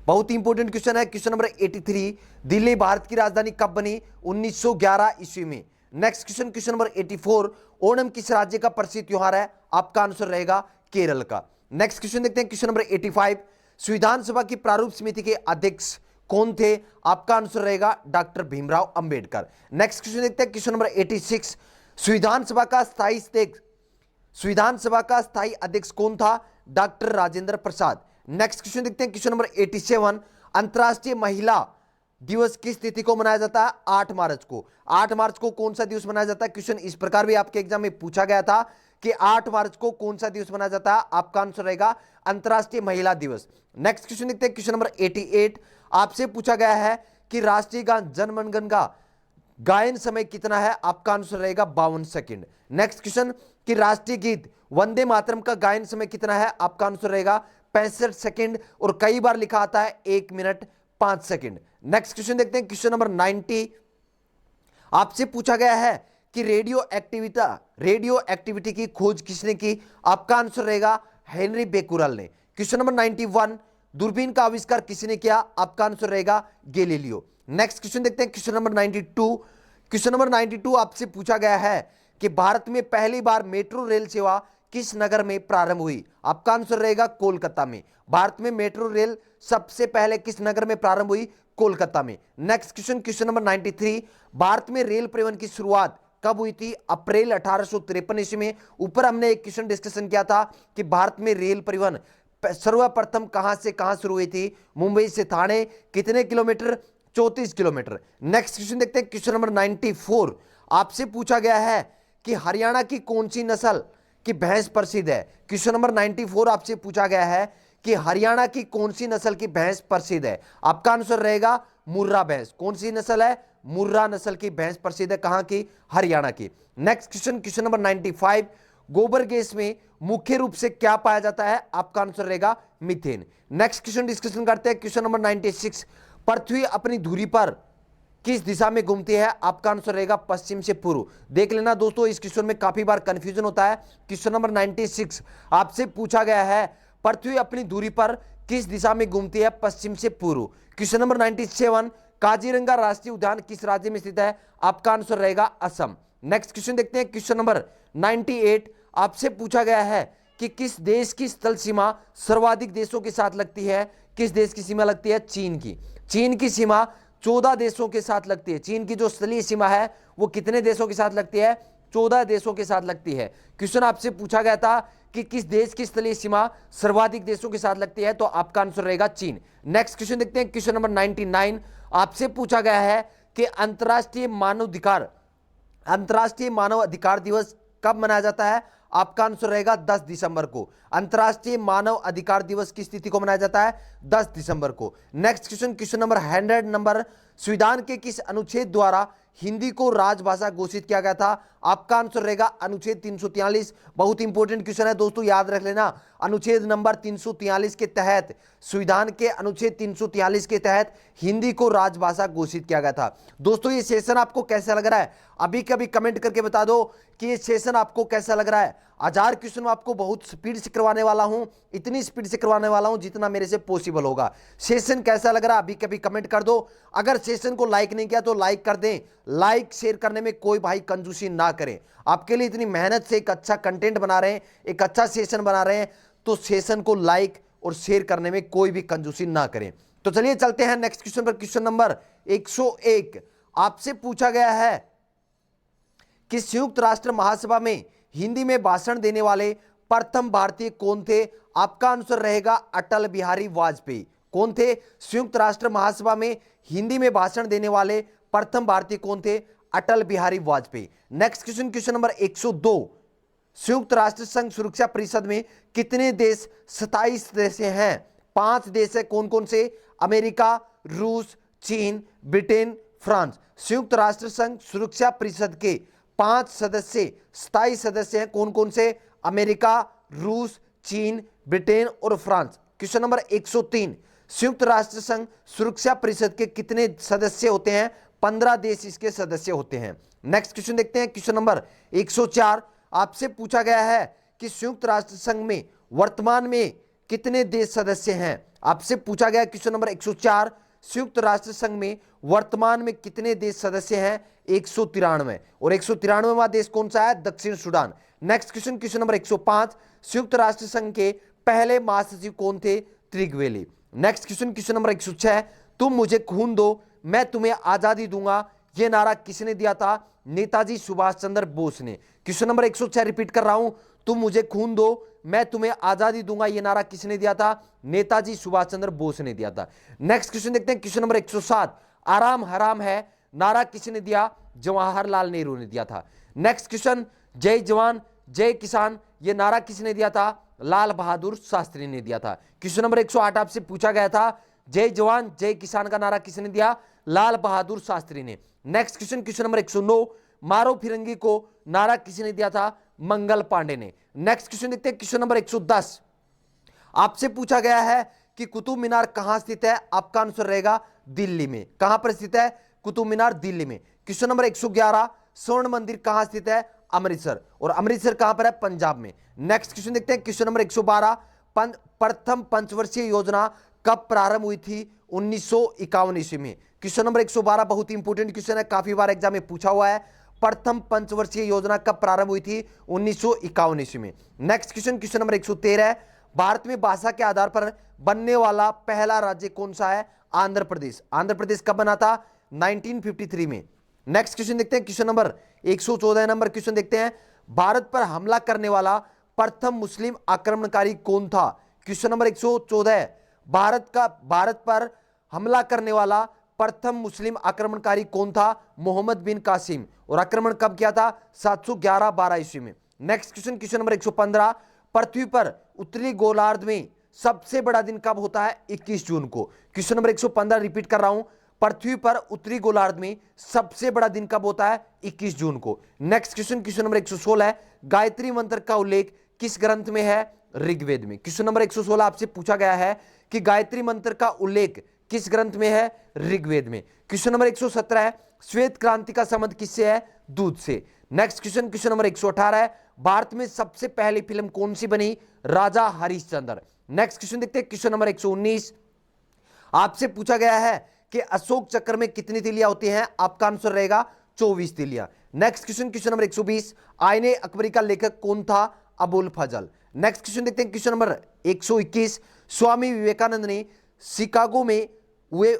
बहुत इंपॉर्टेंट क्वेश्चन है। क्वेश्चन नंबर 83, दिल्ली भारत की राजधानी कब बनी? 1911 ईस्वी में। Next question, question number 84, Onam किस राज्य का प्रसिद्ध त्योहार है? आपका आंसर रहेगा केरल का। नेक्स्ट क्वेश्चन देखते हैं, क्वेश्चन नंबर 85, संविधान सभा की प्रारूप समिति के अध्यक्ष कौन थे? आपका आंसर रहेगा doctor Bhimrao Ambedkar. Next question देखते हैं, क्वेश्चन नंबर 86, संविधान सभा का स्थायी अध्यक्ष कौन था? Doctor Rajendra Prasad. Next question देखते हैं, क्वेश्चन नंबर 87, अंतर्राष्ट्रीय महिला दिवस किस तिथि को मनाया जाता है? 8 मार्च को। 8 मार्च को कौन सा दिवस मनाया जाता है? क्वेश्चन इस प्रकार भी आपके एग्जाम में पूछा गया था कि 8 मार्च को कौन सा दिवस मनाया जाता है? आपका आंसर रहेगा अंतर्राष्ट्रीय महिला दिवस। नेक्स्ट क्वेश्चन देखते हैं, क्वेश्चन नंबर 88, आपसे पूछा गया है कि राष्ट्रीय गान जन गण का गायन समय कितना है? आपका आंसर रहेगा 52 सेकंड। नेक्स्ट क्वेश्चन कि राष्ट्रीय गीत वंदे मातरम का गायन समय कितना है? आपका आंसर रहेगा 65 सेकंड, और कई बार लिखा आता है 1 मिनट 5 सेकंड। नेक्स्ट क्वेश्चन देखते हैं, क्वेश्चन नंबर 90, आपसे पूछा गया है कि रेडियो एक्टिविटी की खोज किसने की? आपका आंसर रहेगा हेनरी बेकुरल ने। क्वेश्चन नंबर 91, दूरबीन का आविष्कार किसने किया? आपका आंसर रहेगा गैलीलियो। नेक्स्ट क्वेश्चन देखते हैं, क्वेश्चन नंबर 92, क्वेश्चन नंबर 92 आपसे पूछा गया है कि भारत में पहली बार मेट्रो रेल सेवा किस नगर में प्रारंभ हुई? आपका आंसर रहेगा कोलकाता में। भारत में मेट्रो रेल सबसे पहले किस नगर में प्रारंभ हुई? कोलकाता में। Next question, question number 93, Bharat में रेल परिवहन की शुरुआत कब हुई थी? अप्रैल 1853 ईस्वी में। ऊपर हमने एक क्वेश्चन डिस्कशन किया था कि भारत में रेल परिवहन सर्वप्रथम कहां से कहां शुरू हुई थी? मुंबई से ठाणे। कितने किलोमीटर? 34 किलोमीटर। नेक्स्ट क्वेश्चन देखते हैं, क्वेश्चन नंबर 94, आपसे पूछा गया है कि हरियाणा की कौन सी नस्ल की भैंस प्रसिद्ध है? क्वेश्चन नंबर 94 आपसे पूछा गया है कि हरियाणा की कौन सी नस्ल की भैंस प्रसिद्ध है? आपका आंसर रहेगा मुर्रा भैंस। कौन सी नस्ल है? मुर्रा नस्ल की भैंस प्रसिद्ध है। कहां की? हरियाणा की। नेक्स्ट क्वेश्चन, क्वेश्चन नंबर 95, गोबर गैस में मुख्य रूप से क्या पाया जाता है? आपका आंसर रहेगा मीथेन। नेक्स्ट क्वेश्चन डिस्कशन करते हैं, क्वेश्चन नंबर 96, पृथ्वी अपनी धुरी पर किस दिशा में घूमती है? आपका आंसर रहेगा पश्चिम से पूर्व। देख लेना दोस्तों, इस क्वेश्चन में काफी बार कंफ्यूजन होता है। क्वेश्चन नंबर 96 आपसे पूछा गया है पृथ्वी अपनी धुरी पर किस दिशा में घूमती है? पश्चिम से पूर्व। क्वेश्चन नंबर 97, काजीरंगा राष्ट्रीय उद्यान किस राज्य में स्थित है? आपका आंसर रहेगा असम। नेक्स्ट क्वेश्चन देखते हैं, क्वेश्चन नंबर 98 आपसे पूछा गया है कि किस देश की स्थल सीमा सर्वाधिक देशों के साथ लगती है? किस देश की सीमा लगती है? चीन की। चीन की सीमा 14 देशों के साथ लगती है। चीन की जो स्थलीय सीमा है वो कितने देशों के साथ लगती है? 14 देशों के साथ लगती है। क्वेश्चन आपसे पूछा गया था कि किस देश की स्थलीय सीमा सर्वाधिक देशों के साथ लगती है, तो आपका आंसर रहेगा चीन। नेक्स्ट क्वेश्चन देखते हैं, क्वेश्चन नंबर 99 आपसे पूछा गया है कि अंतर्राष्ट्रीय मानव अधिकार दिवस कब मनाया जाता है? आपका आंसर रहेगा 10 दिसंबर को। अंतर्राष्ट्रीय मानव अधिकार दिवस किस तिथि को मनाया जाता है? 10 दिसंबर को। Next question, question number 100 number, संविधान के किस अनुच्छेद द्वारा हिंदी को राजभाषा घोषित किया गया था? आपका आंसर रहेगा अनुच्छेद 343। बहुत इंपॉर्टेंट क्वेश्चन है दोस्तों, याद रख लेना। अनुच्छेद नंबर 343 के तहत, संविधान के अनुच्छेद 343 के तहत हिंदी को राजभाषा घोषित किया गया था। दोस्तों ये सेशन आपको कैसा लग रहा है? अभी कभी कमेंट करके बता दो कि ये सेशन आपको कैसा लग रहा है। 1000 क्वेश्चन आपको बहुत स्पीड से करवाने वाला हूं, इतनी स्पीड से करवाने वाला हूं जितना मेरे से पॉसिबल होगा। सेशन कैसा लग रहा है अभी कभी कमेंट कर दो। अगर सेशन को लाइक नहीं किया तो लाइक कर दें। लाइक शेयर करने में कोई भाई कंजूसी ना करें। आपके लिए इतनी मेहनत से एक अच्छा कंटेंट बना रहे हैं, एक अच्छा सेशन बना रहे हैं, तो सेशन को लाइक और शेयर करने में कोई भी कंजूसी ना करें। तो चलिए चलते हैं नेक्स्ट क्वेश्चन पर। क्वेश्चन नंबर 101 आपसे पूछा गया है कि संयुक्त राष्ट्र महासभा में हिंदी में भाषण देने वाले प्रथम भारतीय कौन थे? आपका आंसर रहेगा अटल बिहारी वाजपेयी। कौन थे? संयुक्त राष्ट्र महासभा में हिंदी में भाषण देने वाले प्रथम भारतीय कौन थे? Atal Bihari Vajpayee. Next question, question number 102, संयुक्त राष्ट्र संघ सुरक्षा परिषद में कितने देश? 27 देश हैं। 5 देश है। कौन कौन से? अमेरिका, रूस, चीन, ब्रिटेन, फ्रांस। संयुक्त राष्ट्र संघ सुरक्षा परिषद के 5 सदस्य, 27 सदस्य हैं। कौन कौन से? अमेरिका, रूस, चीन, ब्रिटेन और फ्रांस। क्वेश्चन नंबर 103, संयुक्त राष्ट्र संघ सुरक्षा परिषद के कितने सदस्य होते हैं? 15 देश इसके सदस्य होते हैं। नेक्स्ट क्वेश्चन देखते हैं, क्वेश्चन नंबर 104 आपसे पूछा गया है कि संयुक्त राष्ट्र संघ में वर्तमान में कितने देश सदस्य हैं? आपसे पूछा गया क्वेश्चन नंबर 104, संयुक्त राष्ट्र संघ में वर्तमान में कितने देश सदस्य हैं? 193। और 193वां देश कौन सा है? दक्षिण Sudan. Next question, question number 105, संयुक्त राष्ट्र संघ के पहले महासचिव कौन थे? ट्रिगवेली। नेक्स्ट क्वेश्चन, क्वेश्चन नंबर 106, तुम मुझे खून दो मैं तुम्हें आजादी दूंगा, यह नारा किसने दिया था? नेताजी सुभाष चंद्र बोस ने। क्वेश्चन नंबर 106 रिपीट कर रहा हूं, तुम मुझे खून दो मैं तुम्हें आजादी दूंगा, यह नारा किसने दिया था? नेताजी सुभाष चंद्र बोस ने दिया था। नेक्स्ट क्वेश्चन देखते हैं, क्वेश्चन नंबर 107, आराम हराम है नारा किसने दिया? जवाहरलाल नेहरू ने दिया था। नेक्स्ट क्वेश्चन, जय जवान जय किसान यह नारा किसने दिया था? लाल बहादुर शास्त्री ने दिया था। क्वेश्चन नंबर 108 आपसे पूछा गया था, जय जवान जय किसान का नारा किसने दिया? लाल बहादुर शास्त्री ने। नेक्स्ट क्वेश्चन, क्वेश्चन नंबर 109, मारो फिरंगी को नारा किसने दिया था? मंगल पांडे ने। नेक्स्ट क्वेश्चन देखते हैं, क्वेश्चन नंबर 110 आपसे पूछा गया है कि कुतुब मीनार कहां स्थित है? आपका आंसर रहेगा दिल्ली में। कहां पर स्थित है? कुतुब मीनार दिल्ली में। क्वेश्चन नंबर 111, स्वर्ण मंदिर कहां स्थित है? अमृतसर। और अमृतसर कहां पर है? पंजाब में। नेक्स्ट क्वेश्चन देखते हैं, क्वेश्चन नंबर 112, प्रथम पंचवर्षीय योजना कब प्रारंभ हुई थी? 1951 ईस्वी में। क्वेश्चन नंबर 112 बहुत ही इंपोर्टेंट क्वेश्चन है, काफी बार एग्जाम में पूछा हुआ है। प्रथम पंचवर्षीय योजना कब प्रारंभ हुई थी? 1951 ईस्वी में। Next question, question number 113, Bharat में भाषा के आधार पर बनने वाला पहला राज्य कौन सा है? आंध्र प्रदेश। आंध्र प्रदेश कब बना था? 1953 में। नेक्स्ट क्वेश्चन देखते हैं, क्वेश्चन नंबर 114 नंबर क्वेश्चन देखते हैं, भारत पर हमला करने वाला प्रथम मुस्लिम आक्रमणकारी कौन था? क्वेश्चन नंबर 114, भारत पर हमला करने वाला प्रथम मुस्लिम आक्रमणकारी कौन था? मोहम्मद बिन कासिम। और आक्रमण कब किया था? 711-12 ईस्वी में। नेक्स्ट क्वेश्चन, क्वेश्चन नंबर 115, पृथ्वी पर उत्तरी गोलार्ध में सबसे बड़ा दिन कब होता है? 21 जून को। क्वेश्चन नंबर 115 रिपीट कर रहा हूं, पृथ्वी पर उत्तरी गोलार्ध में सबसे बड़ा दिन कब होता है? 21 जून को। Next question, question number 116, Gayatri मंत्र का उल्लेख किस ग्रंथ में है? ऋग्वेद में। क्वेश्चन नंबर 116 आपसे पूछा गया है कि गायत्री मंत्र का उल्लेख किस ग्रंथ में है? ऋग्वेद में। क्वेश्चन नंबर 117, श्वेत क्रांति का संबंध किससे है? दूध से। Next question, question number 118, Bharat में सबसे पहली फिल्म कौन सी बनी? राजा हरिश्चंद्र। नेक्स्ट क्वेश्चन देखते हैं, क्वेश्चन नंबर 119 आपसे पूछा गया है कि अशोक चक्र में कितनी तीलियां होती हैं? आपका आंसर रहेगा 24 तीलियां। नेक्स्ट क्वेश्चन, क्वेश्चन नंबर 120, आईने अकबरी का लेखक कौन था? अबुल फजल। नेक्स्ट क्वेश्चन देखते हैं, क्वेश्चन नंबर 121, स्वामी विवेकानंद ने शिकागो में हुए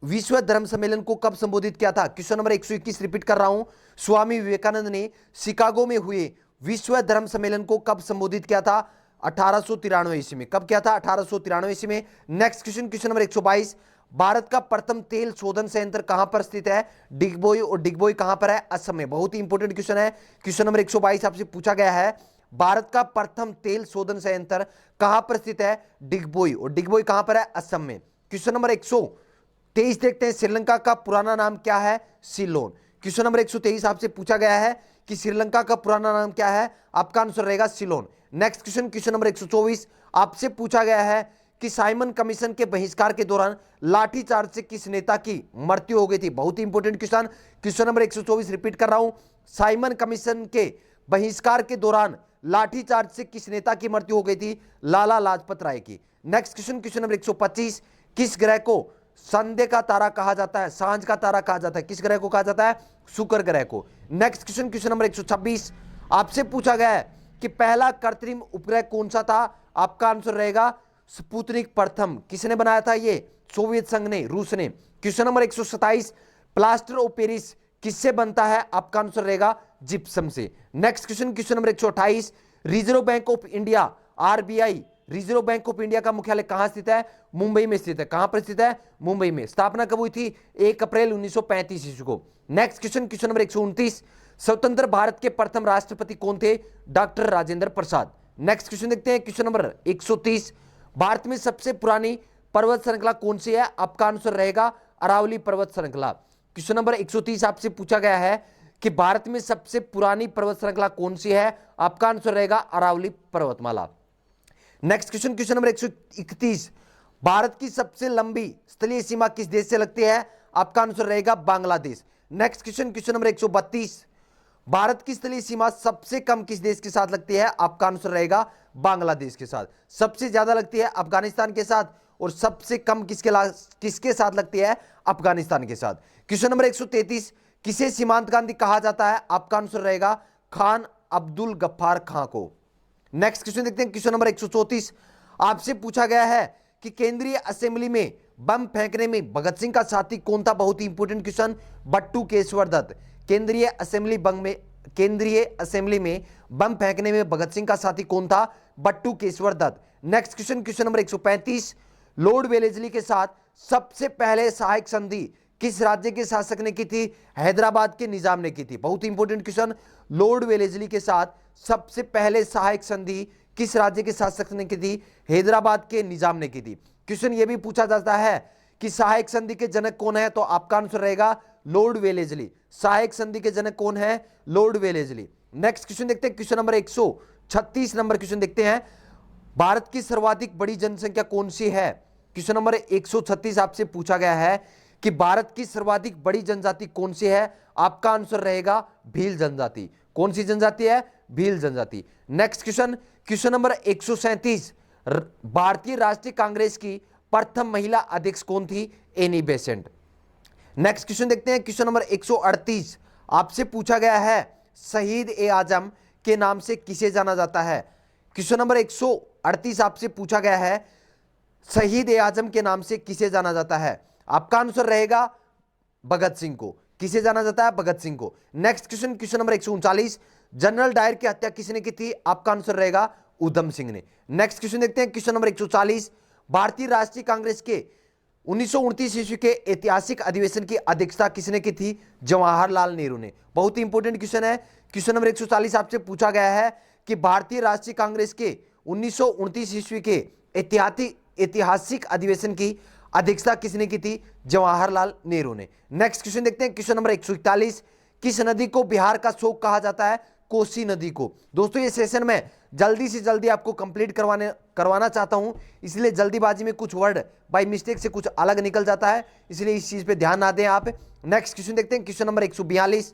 विश्व धर्म सम्मेलन को कब संबोधित किया था? क्वेश्चन नंबर 121 रिपीट कर रहा हूं, स्वामी विवेकानंद ने शिकागो में हुए विश्व धर्म सम्मेलन को कब संबोधित किया था? 1893 ईस्वी में। कब किया था? 1893 ईस्वी में। Next question, question number 122, Bharat का प्रथम तेल शोधन संयंत्र कहां पर स्थित है? डिगबोई। और डिगबोई कहां पर है? असम में। बहुत ही इंपोर्टेंट क्वेश्चन है। क्वेश्चन नंबर 122 आपसे पूछा गया है, भारत का प्रथम तेल शोधन संयंत्र कहां पर स्थित है? डिगबोई। और डिगबोई कहां पर है? असम में। क्वेश्चन नंबर 123 देखते हैं, श्रीलंका का पुराना नाम क्या है? सिलोन। क्वेश्चन नंबर 123 आपसे पूछा गया है कि श्रीलंका का पुराना नाम क्या है? आपका आंसर रहेगा Ceylon. Next question, question number 124 आपसे पूछा गया है कि साइमन कमीशन के बहिष्कार के दौरान लाठीचार्ज से किस नेता की मृत्यु हो गई थी? बहुत ही important question. Question number 124 repeat कर रहा हूं, साइमन कमीशन के बहिष्कार के दौरान लाठीचार्ज से किस नेता की मृत्यु हो गई थी? लाला लाजपत राय की। नेक्स्ट क्वेश्चन, क्वेश्चन नंबर 125, किस ग्रह को संध्या का तारा कहा जाता है? सांझ का तारा कहा जाता है। किस ग्रह को कहा जाता है? शुक्र ग्रह को। नेक्स्ट क्वेश्चन, क्वेश्चन नंबर 126 आपसे पूछा गया है कि पहला कृत्रिम उपग्रह कौन सा था? आपका आंसर रहेगा स्पुतनिक प्रथम। किसने बनाया था ये? सोवियत संघ ने, रूस ने। Question number 127, plaster of Paris किससे बनता है? आपका आंसर रहेगा जिप्सम से। Next question, question number 128, reserve bank of India RBI, reserve bank of India का मुख्यालय कहां स्थित है? मुंबई में स्थित है। कहां पर स्थित है? मुंबई में। स्थापना कब हुई थी? 1 अप्रैल 1935 ईस्वी को। नेक्स्ट क्वेश्चन, क्वेश्चन नंबर 129, स्वतंत्र भारत के प्रथम राष्ट्रपति कौन थे? Doctor Rajendra Prasad. Next question देखते हैं, क्वेश्चन नंबर 130, भारत में सबसे पुरानी पर्वत श्रृंखला कौन सी है? आपका आंसर रहेगा अरावली पर्वत श्रृंखला। क्वेश्चन नंबर 130 आपसे पूछा गया है कि भारत में सबसे पुरानी पर्वत श्रृंखला कौन सी है? आपका आंसर रहेगा अरावली पर्वतमाला। Next question, question number 131, Bharat की सबसे लंबी स्थलीय सीमा किस देश से लगती है? आपका आंसर रहेगा Bangladesh. Next question, question number 132, Bharat की स्थलीय सीमा सबसे कम किस देश के साथ लगती है? आपका आंसर रहेगा बांग्लादेश के साथ। सबसे ज्यादा लगती है अफगानिस्तान के साथ, और सबसे कम किसके साथ लगती है? अफगानिस्तान के साथ। क्वेश्चन नंबर 133, किसे सीमांत गांधी कहा जाता है? आपका आंसर रहेगा खान अब्दुल गफ्फार खां को। नेक्स्ट क्वेश्चन देखते हैं, क्वेश्चन नंबर 134 आपसे पूछा गया है कि केंद्रीय असेंबली में बम फेंकने में भगत सिंह का साथी कौन था? बहुत ही इंपॉर्टेंट क्वेश्चन, बट्टू केशवर दत्त। केंद्रीय असेंबली में बम फेंकने में भगत सिंह का साथी कौन था? Batukeshwar Dutt. Next question, question number 135, lord Wellesley के साथ सबसे पहले सहायक संधि किस राज्य के शासक ने की थी? हैदराबाद के निजाम ने की थी। बहुत इंपॉर्टेंट क्वेश्चन, लॉर्ड वेलेस्ली के साथ सबसे पहले सहायक संधि किस राज्य के शासक ने की थी? हैदराबाद के निजाम ने की थी। क्वेश्चन यह भी पूछा जाता है कि सहायक संधि के जनक कौन है? तो आपका आंसर रहेगा लॉर्ड वेलेस्ली। सहायक संधि के जनक कौन है? Lord Wellesley. नेक्स्ट क्वेश्चन देखते हैं, क्वेश्चन नंबर 136 नंबर क्वेश्चन देखते हैं, भारत की सर्वाधिक बड़ी जनसंख्या कौन सी है? क्वेश्चन नंबर 136 आपसे पूछा गया है कि भारत की सर्वाधिक बड़ी जनजाति कौन सी है? आपका आंसर रहेगा भील जनजाति। कौन सी जनजाति है? भील जनजाति। नेक्स्ट क्वेश्चन, क्वेश्चन नंबर 137, भारतीय राष्ट्रीय कांग्रेस की प्रथम महिला अध्यक्ष कौन थी? Annie Besant. नेक्स्ट क्वेश्चन देखते हैं, क्वेश्चन नंबर 138 आपसे पूछा गया है, शहीद ए आजम के नाम से किसे जाना जाता है? क्वेश्चन नंबर 138 आपसे पूछा गया है, शहीद ए आजम के नाम से किसे जाना जाता है? आपका आंसर रहेगा भगत सिंह को। किसे जाना जाता है? भगत सिंह को। Next question, question number 139, general Dyer की हत्या किसने की थी? आपका आंसर रहेगा उधम सिंह ने। नेक्स्ट क्वेश्चन देखते हैं, क्वेश्चन नंबर 140, भारतीय राष्ट्रीय कांग्रेस के 1929 ईस्वी के ऐतिहासिक अधिवेशन की अध्यक्षता किसने की थी? जवाहरलाल नेहरू ने। बहुत ही इंपॉर्टेंट क्वेश्चन है। क्वेश्चन नंबर 140 आपसे पूछा गया है कि भारतीय राष्ट्रीय कांग्रेस के 1929 ईस्वी के ऐतिहासिक अधिवेशन की अध्यक्षता किसने की थी? जवाहरलाल नेहरू ने। नेक्स्ट क्वेश्चन देखते हैं, क्वेश्चन नंबर 141, किस नदी को बिहार का शोक कहा जाता है? कोसी नदी को। दोस्तों ये सेशन में जल्दी से जल्दी आपको कंप्लीट करवाना चाहता हूं, इसलिए जल्दीबाजी में कुछ वर्ड बाय मिस्टेक से कुछ अलग निकल जाता है, इसलिए इस चीज पे ध्यान ना दें आप। नेक्स्ट क्वेश्चन देखते हैं, क्वेश्चन नंबर 142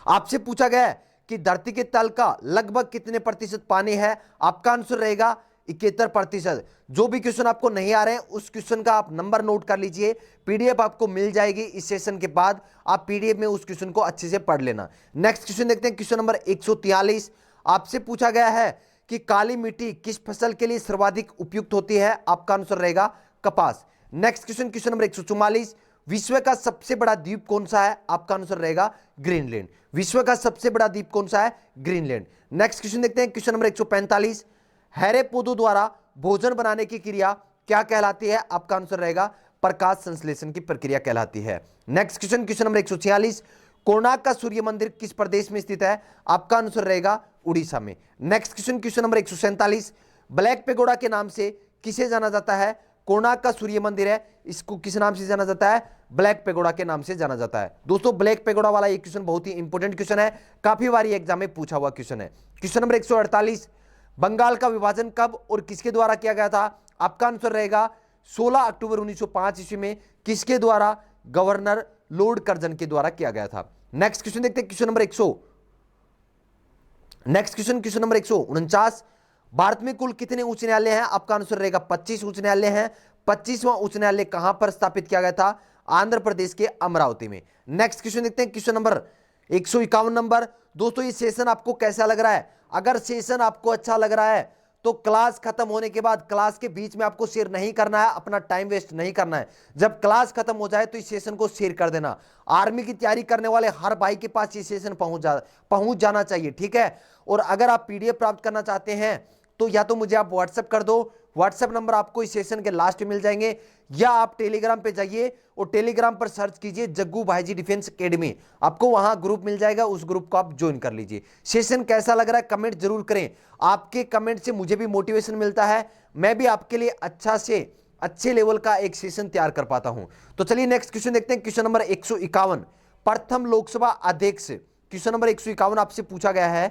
आपसे पूछा गया है कि धरती के तल का लगभग कितने प्रतिशत पानी है? आपका आंसर रहेगा 71%। जो भी क्वेश्चन आपको नहीं आ रहे हैं उस क्वेश्चन का आप नंबर नोट कर लीजिए, पीडीएफ आपको मिल जाएगी इस सेशन के बाद, आप पीडीएफ में उस क्वेश्चन को अच्छे से पढ़ लेना। नेक्स्ट क्वेश्चन देखते हैं, क्वेश्चन नंबर 143 आपसे पूछा गया है कि काली मिट्टी किस फसल के लिए सर्वाधिक उपयुक्त होती है? आपका आंसर रहेगा कपास। नेक्स्ट क्वेश्चन, क्वेश्चन नंबर 144, विश्व का सबसे बड़ा द्वीप कौन सा है? आपका आंसर रहेगा ग्रीनलैंड। विश्व का सबसे बड़ा द्वीप कौन सा है? ग्रीनलैंड। नेक्स्ट क्वेश्चन देखते हैं, क्वेश्चन नंबर 145, हरे पौधों द्वारा भोजन बनाने की क्रिया क्या कहलाती है? आपका आंसर रहेगा प्रकाश संश्लेषण की प्रक्रिया कहलाती है। Next question, question number 146, Konark का सूर्य मंदिर किस प्रदेश में स्थित है? आपका आंसर रहेगा उड़ीसा में। Next question, question number 147, black pagoda के नाम से किसे जाना जाता है? कोणार्क का सूर्य मंदिर है, इसको किस नाम से जाना जाता है? ब्लैक पेगोडा के नाम से जाना जाता है। दोस्तों ब्लैक पेगोडा वाला ये क्वेश्चन बहुत ही इंपॉर्टेंट क्वेश्चन है, काफी बार एग्जाम में पूछा हुआ क्वेश्चन है। क्वेश्चन नंबर 148, बंगाल का विभाजन कब और किसके द्वारा किया गया था? आपका आंसर रहेगा 16 अक्टूबर 1905 ईस्वी में। किसके द्वारा? गवर्नर लॉर्ड कर्जन के द्वारा किया गया था। नेक्स्ट क्वेश्चन देखते हैं, क्वेश्चन नंबर 149, भारत में कुल कितने उच्च न्यायालय हैं? आपका आंसर रहेगा 25 उच्च न्यायालय हैं। 25वां उच्च न्यायालय कहां पर स्थापित किया गया था? आंध्र प्रदेश के अमरावती में। नेक्स्ट क्वेश्चन देखते हैं, क्वेश्चन नंबर 151 नंबर। दोस्तों ये सेशन आपको कैसा लग रहा है? अगर सेशन आपको अच्छा लग रहा है तो क्लास खत्म होने के बाद क्लास के बीच में आपको शेयर नहीं करना है, अपना टाइम वेस्ट नहीं करना है। जब क्लास खत्म हो जाए तो इस सेशन को शेयर कर देना। आर्मी की तैयारी करने वाले हर भाई के पास ये सेशन पहुंच जाना चाहिए, ठीक है। और अगर आप पीडीएफ प्राप्त करना चाहते हैं तो या तो मुझे आप व्हाट्सएप कर दो, व्हाट्सएप नंबर आपको इस सेशन के लास्ट में मिल जाएंगे, या आप टेलीग्राम पे जाइए और टेलीग्राम पर सर्च कीजिए जग्गू भाईजी डिफेंस एकेडमी, आपको वहां ग्रुप मिल जाएगा, उस ग्रुप को आप ज्वाइन कर लीजिए। सेशन कैसा लग रहा है कमेंट जरूर करें, आपके कमेंट से मुझे भी मोटिवेशन मिलता है, मैं भी आपके लिए अच्छा से अच्छे लेवल का एक सेशन तैयार कर पाता हूं। तो चलिए नेक्स्ट क्वेश्चन देखते हैं, क्वेश्चन नंबर 151, प्रथम लोकसभा अध्यक्ष। क्वेश्चन नंबर 151 आपसे पूछा गया है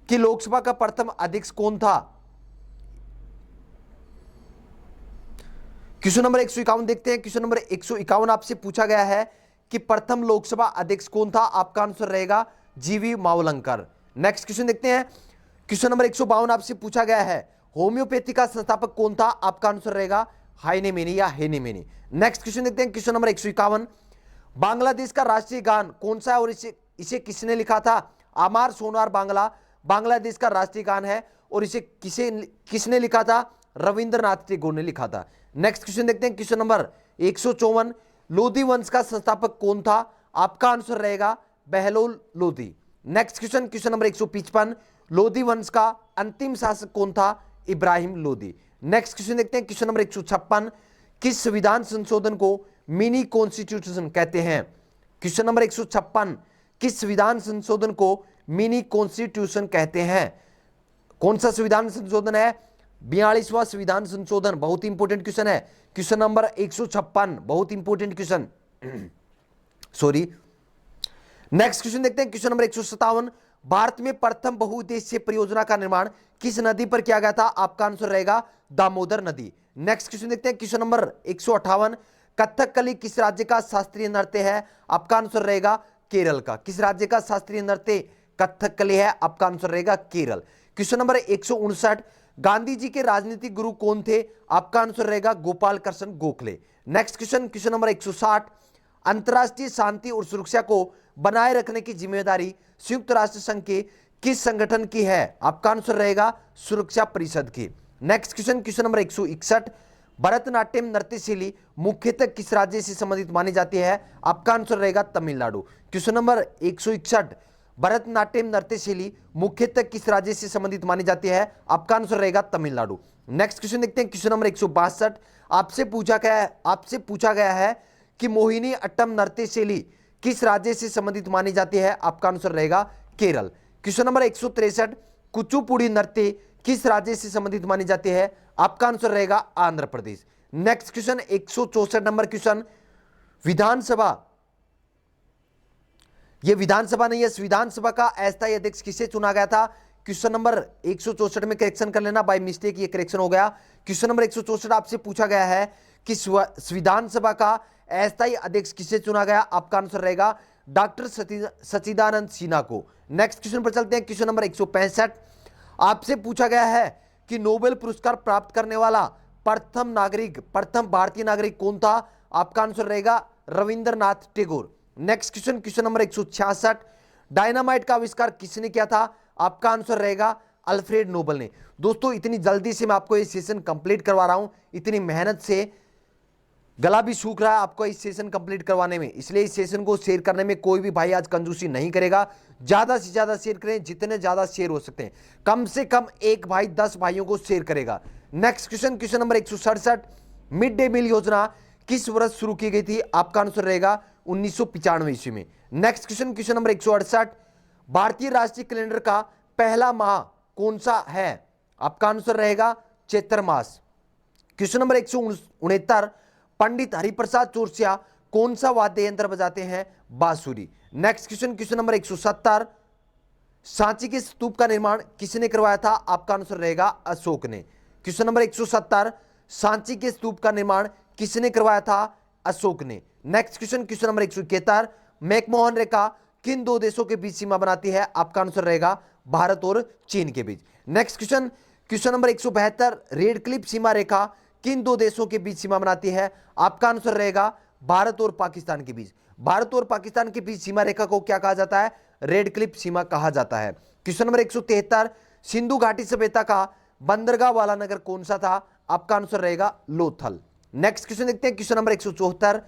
कि लोकसभा का प्रथम अध्यक्ष कौन था? क्वेश्चन नंबर 151 देखते हैं, क्वेश्चन नंबर 151 आपसे पूछा गया है कि प्रथम लोकसभा अध्यक्ष कौन था? आपका आंसर रहेगा जीवी मावलंकर। नेक्स्ट क्वेश्चन देखते हैं, क्वेश्चन नंबर 152 आपसे पूछा गया है होम्योपैथी का संस्थापक कौन था? आपका आंसर रहेगा हाइनेमेनी या हेनेमेनी। नेक्स्ट क्वेश्चन देखते हैं, क्वेश्चन नंबर 151, बांग्लादेश का राष्ट्रीय गान कौन सा है और इसे किसने लिखा था? आमार सोनार बांग्ला बांग्लादेश का राष्ट्रीय गान है और इसे किसने लिखा था? रविंद्रनाथ टैगोर ने लिखा था। नेक्स्ट क्वेश्चन देखते हैं, क्वेश्चन नंबर 154, लोधी वंश का संस्थापक कौन था? आपका आंसर रहेगा Bahlol Lodhi. Next question, question number 155, Lodhi वंश का अंतिम शासक कौन था? इब्राहिम लोधी। नेक्स्ट क्वेश्चन देखते हैं, क्वेश्चन नंबर 156, किस संविधान संशोधन को मिनी कॉन्स्टिट्यूशन कहते हैं? क्वेश्चन नंबर 156, किस संविधान संशोधन को मिनी कॉन्स्टिट्यूशन कहते हैं? कौन सा संविधान संशोधन है? 42वां संविधान संशोधन। बहुत इंपॉर्टेंट क्वेश्चन है, क्वेश्चन नंबर 156, बहुत important question sorry. Next question देखते हैं, क्वेश्चन नंबर 157, भारत में प्रथम बहुउद्देशीय परियोजना का निर्माण किस नदी पर किया गया था? आपका आंसर रहेगा दामोदर नदी। नेक्स्ट क्वेश्चन देखते हैं, क्वेश्चन नंबर 158, कथकली किस राज्य का शास्त्रीय नृत्य है? आपका आंसर रहेगा केरल का। किस राज्य का शास्त्रीय नृत्य कथकली है? आपका आंसर रहेगा केरल। क्वेश्चन नंबर 159, गांधी जी के राजनीतिक गुरु कौन थे? आपका आंसर रहेगा Gopal Krishna Gokhale. Next question, question number 160, अंतरराष्ट्रीय शांति और सुरक्षा को बनाए रखने की जिम्मेदारी संयुक्त राष्ट्र संघ के किस संगठन की है? आपका आंसर रहेगा सुरक्षा परिषद की। Next question, question number 161, Bharatanatyam नृत्य शैली मुख्यतः किस राज्य से संबंधित मानी जाती है? आपका आंसर रहेगा तमिलनाडु। क्वेश्चन नंबर 161, भरतनाट्यम नृत्य शैली मुख्यतः किस राज्य से संबंधित मानी जाती है? आपका आंसर रहेगा तमिलनाडु। नेक्स्ट क्वेश्चन देखते हैं, क्वेश्चन नंबर 162, आपसे पूछा गया है कि मोहिनी अट्टम नृत्य शैली किस राज्य से संबंधित मानी जाती है? आपका आंसर रहेगा केरल। क्वेश्चन नंबर 163, कुचिपुड़ी नृत्य किस राज्य से संबंधित मानी जाती है? आपका आंसर रहेगा Andhra Pradesh. Next question 164 number question, विधानसभा, यह विधानसभा नहीं है, विधानसभा का अस्थायी अध्यक्ष किसे चुना गया था? क्वेश्चन नंबर 164 में करेक्शन कर लेना, बाय मिस्टेक ये करेक्शन हो गया। क्वेश्चन नंबर 164 आपसे पूछा गया है कि विधानसभा का अस्थायी अध्यक्ष किसे चुना गया? आपका आंसर रहेगा डॉक्टर सच्चिदानंद सिन्हा को। नेक्स्ट क्वेश्चन पर चलते हैं, क्वेश्चन नंबर 165, आपसे पूछा गया है कि नोबेल पुरस्कार प्राप्त करने वाला प्रथम भारतीय नागरिक कौन था? आपका आंसर रहेगा Rabindranath Tagore. Next question, question number 166, dynamite का आविष्कार किसने किया था? आपका आंसर रहेगा अल्फ्रेड नोबल ने। दोस्तों इतनी जल्दी से मैं आपको ये सेशन कंप्लीट करवा रहा हूं, इतनी मेहनत से गला भी सूख रहा है आपको इस सेशन कंप्लीट करवाने में, इसलिए इस सेशन को शेयर करने में कोई भी भाई आज कंजूसी नहीं करेगा। ज्यादा से ज्यादा शेयर करें, जितने ज्यादा शेयर हो सकते हैं, कम से कम एक भाई 10 भाइयों को शेयर करेगा। Next question, question number 167, mid day meal योजना किस वर्ष शुरू की गई थी? आपका आंसर रहेगा 1995 ईस्वी में। नेक्स्ट क्वेश्चन, क्वेश्चन नंबर 168, भारतीय राष्ट्रीय कैलेंडर का पहला माह कौन सा है? आपका आंसर रहेगा चैत्र मास। क्वेश्चन नंबर 169, पंडित हरिप्रसाद चौरसिया कौन सा वाद्य यंत्र बजाते हैं? बांसुरी। Next question, question number 170, Sanchi के स्तूप का निर्माण किसने करवाया था? आपका आंसर रहेगा अशोक ने। क्वेश्चन नंबर 170, सांची के स्तूप का निर्माण किसने करवाया था? अशोक ने। Next question, question number 171, McMahon रेखा किन दो देशों के बीच सीमा बनाती है? आपका आंसर रहेगा भारत और चीन के बीच। Next question, question number 172, Radcliffe सीमा रेखा किन दो देशों के बीच सीमा बनाती है? आपका आंसर रहेगा भारत और पाकिस्तान के बीच। भारत और पाकिस्तान के बीच सीमा रेखा को क्या कहा जाता है? रेड क्लिफ सीमा कहा जाता है। क्वेश्चन नंबर 173, सिंधु घाटी सभ्यता का बंदरगाह वाला नगर कौन सा था? आपका आंसर रहेगा लोथल। नेक्स्ट क्वेश्चन देखते हैं, क्वेश्चन नंबर 174,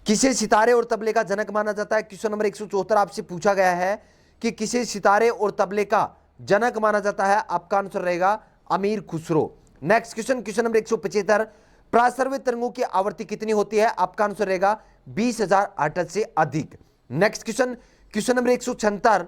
किसे सितारे और तबले का जनक माना जाता है? क्वेश्चन नंबर 174 आपसे पूछा गया है कि किसे सितारे और तबले का जनक माना जाता है? आपका आंसर रहेगा अमीर Khusro. Next question, question number 175, प्रासर्वे तरंगों की आवृत्ति कितनी होती है? आपका आंसर रहेगा 20,000 हर्ट्ज से अधिक। नेक्स्ट क्वेश्चन, क्वेश्चन नंबर 176,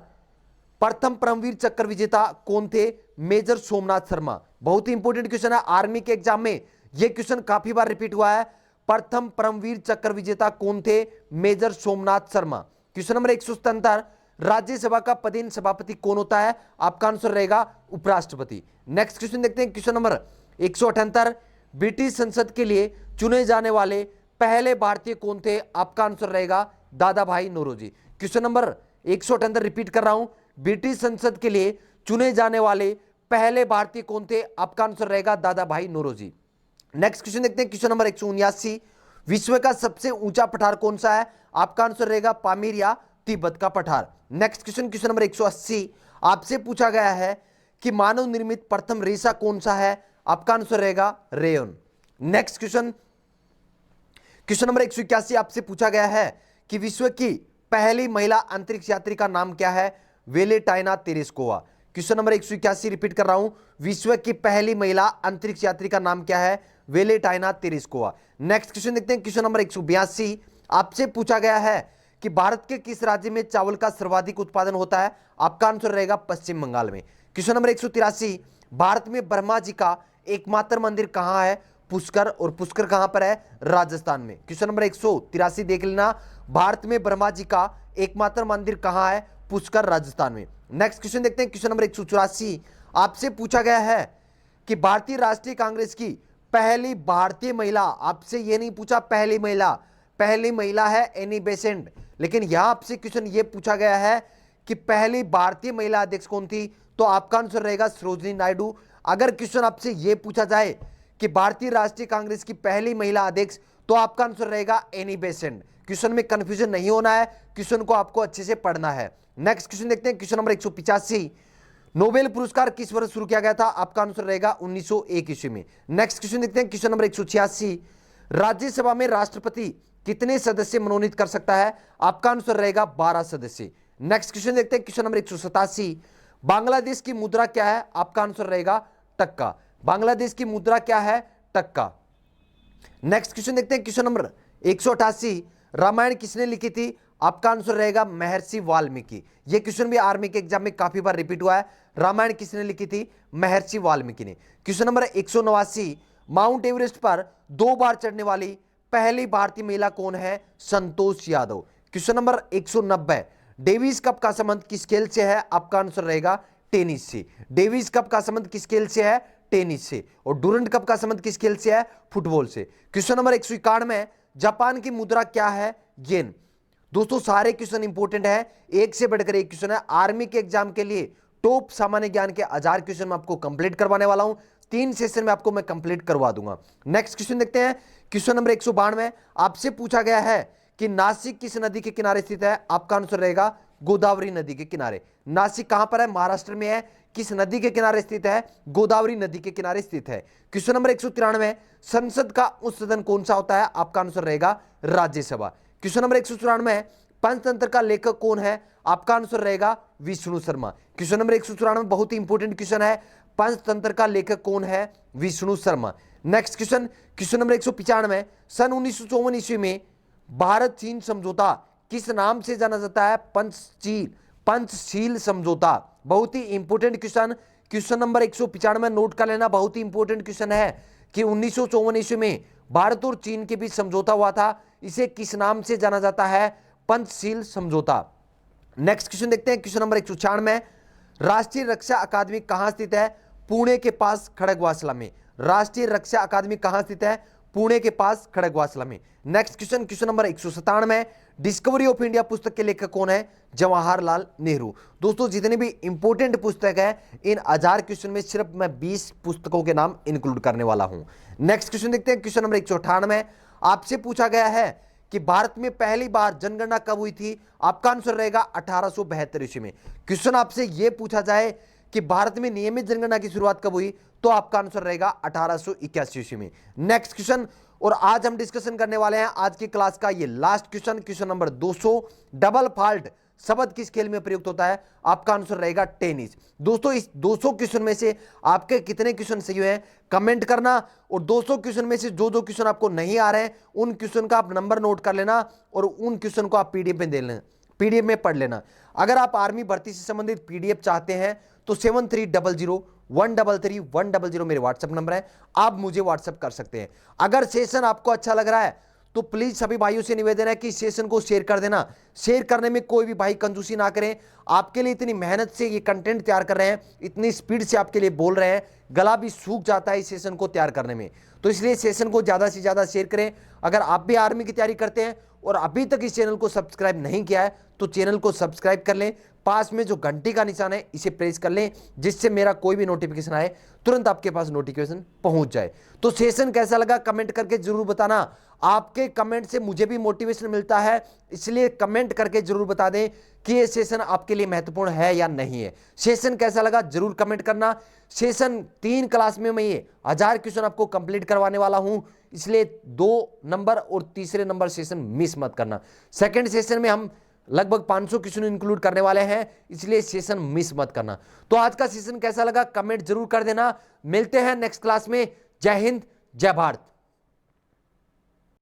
प्रथम परमवीर चक्र विजेता कौन थे? मेजर सोमनाथ शर्मा। बहुत ही इंपॉर्टेंट क्वेश्चन है, आर्मी के एग्जाम में यह क्वेश्चन काफी बार रिपीट हुआ है। प्रथम परमवीर चक्र विजेता कौन थे? Major Somnath Sharma. Question number 177, Rajya Sabha का पदेन सभापति कौन होता है? आपका आंसर रहेगा उपराष्ट्रपति। नेक्स्ट क्वेश्चन देखते हैं, क्वेश्चन नंबर 178, ब्रिटिश संसद के लिए चुने जाने वाले पहले भारतीय कौन थे? आपका आंसर रहेगा दादा भाई नौरोजी। क्वेश्चन नंबर 178 रिपीट कर रहा हूं, ब्रिटिश संसद के लिए चुने जाने वाले पहले भारतीय कौन थे? आपका आंसर रहेगा दादा भाई नौरोजी। नेक्स्ट क्वेश्चन देखते हैं, क्वेश्चन नंबर 179, विश्व का सबसे ऊंचा पठार कौन सा है? आपका आंसर रहेगा पामीर या तिब्बत का पठार। नेक्स्ट क्वेश्चन, क्वेश्चन नंबर 180, आपसे पूछा गया है कि मानव निर्मित प्रथम रेशा कौन सा है? आपका आंसर रहेगा rayon. Next question, question number 181 आपसे पूछा गया है कि विश्व की पहली महिला अंतरिक्ष यात्री का नाम क्या है? वेलेटाइना तेरेस्कोवा। क्वेश्चन नंबर 181 रिपीट कर रहा हूं, विश्व की पहली महिला अंतरिक्ष यात्री का नाम क्या है? वेलेटाइना तेरेस्कोवा। नेक्स्ट क्वेश्चन देखते हैं, क्वेश्चन नंबर 182 आपसे पूछा गया है कि भारत के किस राज्य में चावल का सर्वाधिक उत्पादन होता है? आपका आंसर रहेगा पश्चिम बंगाल में। क्वेश्चन नंबर 183 भारत में ब्रह्मा जी का एकमात्र मंदिर कहां है? पुष्कर, और पुष्कर कहां पर है? राजस्थान में। क्वेश्चन नंबर 183 देख लेना, भारत में ब्रह्मा जी का एकमात्र मंदिर कहां है? पुष्कर, राजस्थान में। नेक्स्ट क्वेश्चन देखते हैं, क्वेश्चन नंबर 184 आपसे पूछा गया है कि भारतीय राष्ट्रीय कांग्रेस की पहली भारतीय महिला, आपसे यह नहीं पूछा पहली महिला, पहली महिला है एनी बेसेंट, लेकिन यहां आपसे क्वेश्चन यह पूछा गया है कि पहली भारतीय महिला अध्यक्ष कौन थी? तो आपका आंसर रहेगा सरोजिनी नायडू। अगर क्वेश्चन आपसे यह पूछा जाए कि भारतीय राष्ट्रीय कांग्रेस की पहली महिला अध्यक्ष, तो आपका आंसर रहेगा एनी बेसेंट। क्वेश्चन में कंफ्यूजन नहीं होना है, क्वेश्चन को आपको अच्छे से पढ़ना है। नेक्स्ट क्वेश्चन देखते हैं, क्वेश्चन नंबर 185 नोबेल पुरस्कार किस वर्ष शुरू किया गया था? आपका आंसर रहेगा 1901 ईस्वी में। नेक्स्ट क्वेश्चन देखते हैं, क्वेश्चन नंबर 186 राज्यसभा में राष्ट्रपति कितने सदस्य मनोनीत कर सकता है? आपका आंसर रहेगा 12 सदस्य। नेक्स्ट क्वेश्चन देखते हैं, क्वेश्चन नंबर 187 बांग्लादेश की मुद्रा क्या है? आपका आंसर रहेगा टक्का। बांग्लादेश की मुद्रा क्या है? टक्का। नेक्स्ट क्वेश्चन देखते हैं, क्वेश्चन नंबर 188 रामायण किसने लिखी थी? आपका आंसर रहेगा महर्षि वाल्मीकि। यह क्वेश्चन भी आर्मी के एग्जाम में काफी बार रिपीट हुआ है। रामायण किसने लिखी थी? महर्षि वाल्मीकि ने। क्वेश्चन नंबर 189 माउंट एवरेस्ट पर 2 बार चढ़ने वाली पहली भारतीय महिला कौन है? Santosh Yadav. Question number 190 Davis cup का संबंध किस खेल से है? आपका आंसर रहेगा टेनिस से। डेविस कप का संबंध किस खेल से है? टेनिस से। और डुरंट कप का संबंध किस खेल से है? फुटबॉल से। क्वेश्चन नंबर 191 जापान की मुद्रा क्या है? येन। दोस्तों सारे क्वेश्चन इंपॉर्टेंट है, एक से बढ़कर एक क्वेश्चन है। आर्मी के एग्जाम के लिए टॉप सामान्य ज्ञान के 1000 क्वेश्चन मैं आपको कंप्लीट करवाने वाला हूं। 3 सेशन में आपको मैं कंप्लीट करवा दूंगा। नेक्स्ट क्वेश्चन देखते हैं, क्वेश्चन नंबर 192 आपसे पूछा गया है कि नासिक किस नदी के किनारे स्थित है? आपका आंसर रहेगा गोदावरी नदी के किनारे। नासिक कहां पर है? महाराष्ट्र में है। किस नदी के किनारे स्थित है? गोदावरी नदी के किनारे स्थित है। क्वेश्चन नंबर 193 संसद का उच्च सदन कौन सा होता है? आपका आंसर रहेगा राज्यसभा। क्वेश्चन नंबर 194 पंचतंत्र का लेखक कौन है? आपका आंसर रहेगा विष्णु शर्मा। क्वेश्चन नंबर 194 बहुत ही इंपॉर्टेंट क्वेश्चन है, पंचतंत्र का लेखक कौन है? Vishnu Sharma. Next question, question number 195 सन 1954 ईस्वी में भारत चीन समझौता किस नाम से जाना जाता है? पंचशील समझौता। बहुत ही important question, question number 195 note कर लेना, बहुत ही इंपॉर्टेंट क्वेश्चन है कि 1954 ईस्वी में भारत और चीन के बीच समझौता हुआ था, इसे किस नाम से जाना जाता है? पंचशील समझौता। नेक्स्ट क्वेश्चन देखते हैं, क्वेश्चन नंबर 196 राष्ट्रीय रक्षा अकादमी कहां स्थित है? पुणे के पास खड़गवासला में। राष्ट्रीय रक्षा अकादमी कहां स्थित है? पुणे के पास खड़गवासला में। Next question, question number 197 discovery of India पुस्तक के लेखक कौन है? जवाहरलाल नेहरू। दोस्तों जितने भी इंपॉर्टेंट पुस्तक है इन 1000 क्वेश्चन में सिर्फ मैं 20 पुस्तकों के नाम इंक्लूड करने वाला हूं। नेक्स्ट क्वेश्चन देखते हैं, क्वेश्चन नंबर 198 आपसे पूछा गया है कि भारत में पहली बार जनगणना कब हुई थी? आपका आंसर रहेगा 1872 ईस्वी में। क्वेश्चन आपसे यह पूछा जाए कि भारत में नियमित जनगणना की शुरुआत कब हुई? तो आपका आंसर रहेगा 1881 ईस्वी में। नेक्स्ट क्वेश्चन, और आज हम डिस्कशन करने वाले हैं आज की क्लास का ये last question, question number 200 double fault शब्द किस खेल में प्रयुक्त होता है? आपका आंसर रहेगा टेनिस। दोस्तों इस 200 क्वेश्चन में से आपके कितने क्वेश्चन सही हुए हैं कमेंट करना, और 200 क्वेश्चन में से जो क्वेश्चन आपको नहीं आ रहे हैं उन क्वेश्चन का आप नंबर नोट कर लेना और उन क्वेश्चन को आप पीडीएफ में दे लेना, पीडीएफ में पढ़ लेना। अगर आप आर्मी भर्ती से संबंधित पीडीएफ चाहते हैं तो 7300133100 मेरे व्हाट्सएप नंबर है, आप मुझे व्हाट्सएप कर सकते हैं। अगर सेशन आपको अच्छा लग रहा है तो प्लीज सभी भाइयों से निवेदन है कि इस सेशन को शेयर कर देना। शेयर करने में कोई भी भाई कंजूसी ना करें, आपके लिए इतनी मेहनत से ये कंटेंट तैयार कर रहे हैं, इतनी स्पीड से आपके लिए बोल रहे हैं, गला भी सूख जाता है इस सेशन को तैयार करने में, तो इसलिए सेशन को ज्यादा से ज्यादा शेयर करें। अगर आप भी आर्मी की तैयारी करते हैं और अभी तक इस चैनल को सब्सक्राइब नहीं किया है तो चैनल को सब्सक्राइब कर लें, पास में जो घंटी का निशान है इसे प्रेस कर लें, जिससे मेरा कोई भी नोटिफिकेशन आए तुरंत आपके पास नोटिफिकेशन पहुंच जाए। तो सेशन कैसा लगा कमेंट करके जरूर बताना। आपके कमेंट से मुझे भी मोटिवेशन मिलता है, इसलिए कमेंट करके जरूर बता दें कि ये सेशन आपके लिए महत्वपूर्ण है या नहीं है। सेशन कैसा लगा जरूर कमेंट करना। सेशन 3 क्लास में मैं ये 1000 क्वेश्चन आपको कंप्लीट करवाने वाला हूं, इसलिए 2 नंबर और तीसरे नंबर सेशन मिस मत करना। सेकंड सेशन में हम लगभग 500 क्वेश्चन इंक्लूड करने वाले हैं, इसलिए सेशन मिस मत करना। तो आज का सेशन कैसा लगा कमेंट जरूर कर देना। मिलते हैं नेक्स्ट क्लास में। जय हिंद, जय भारत।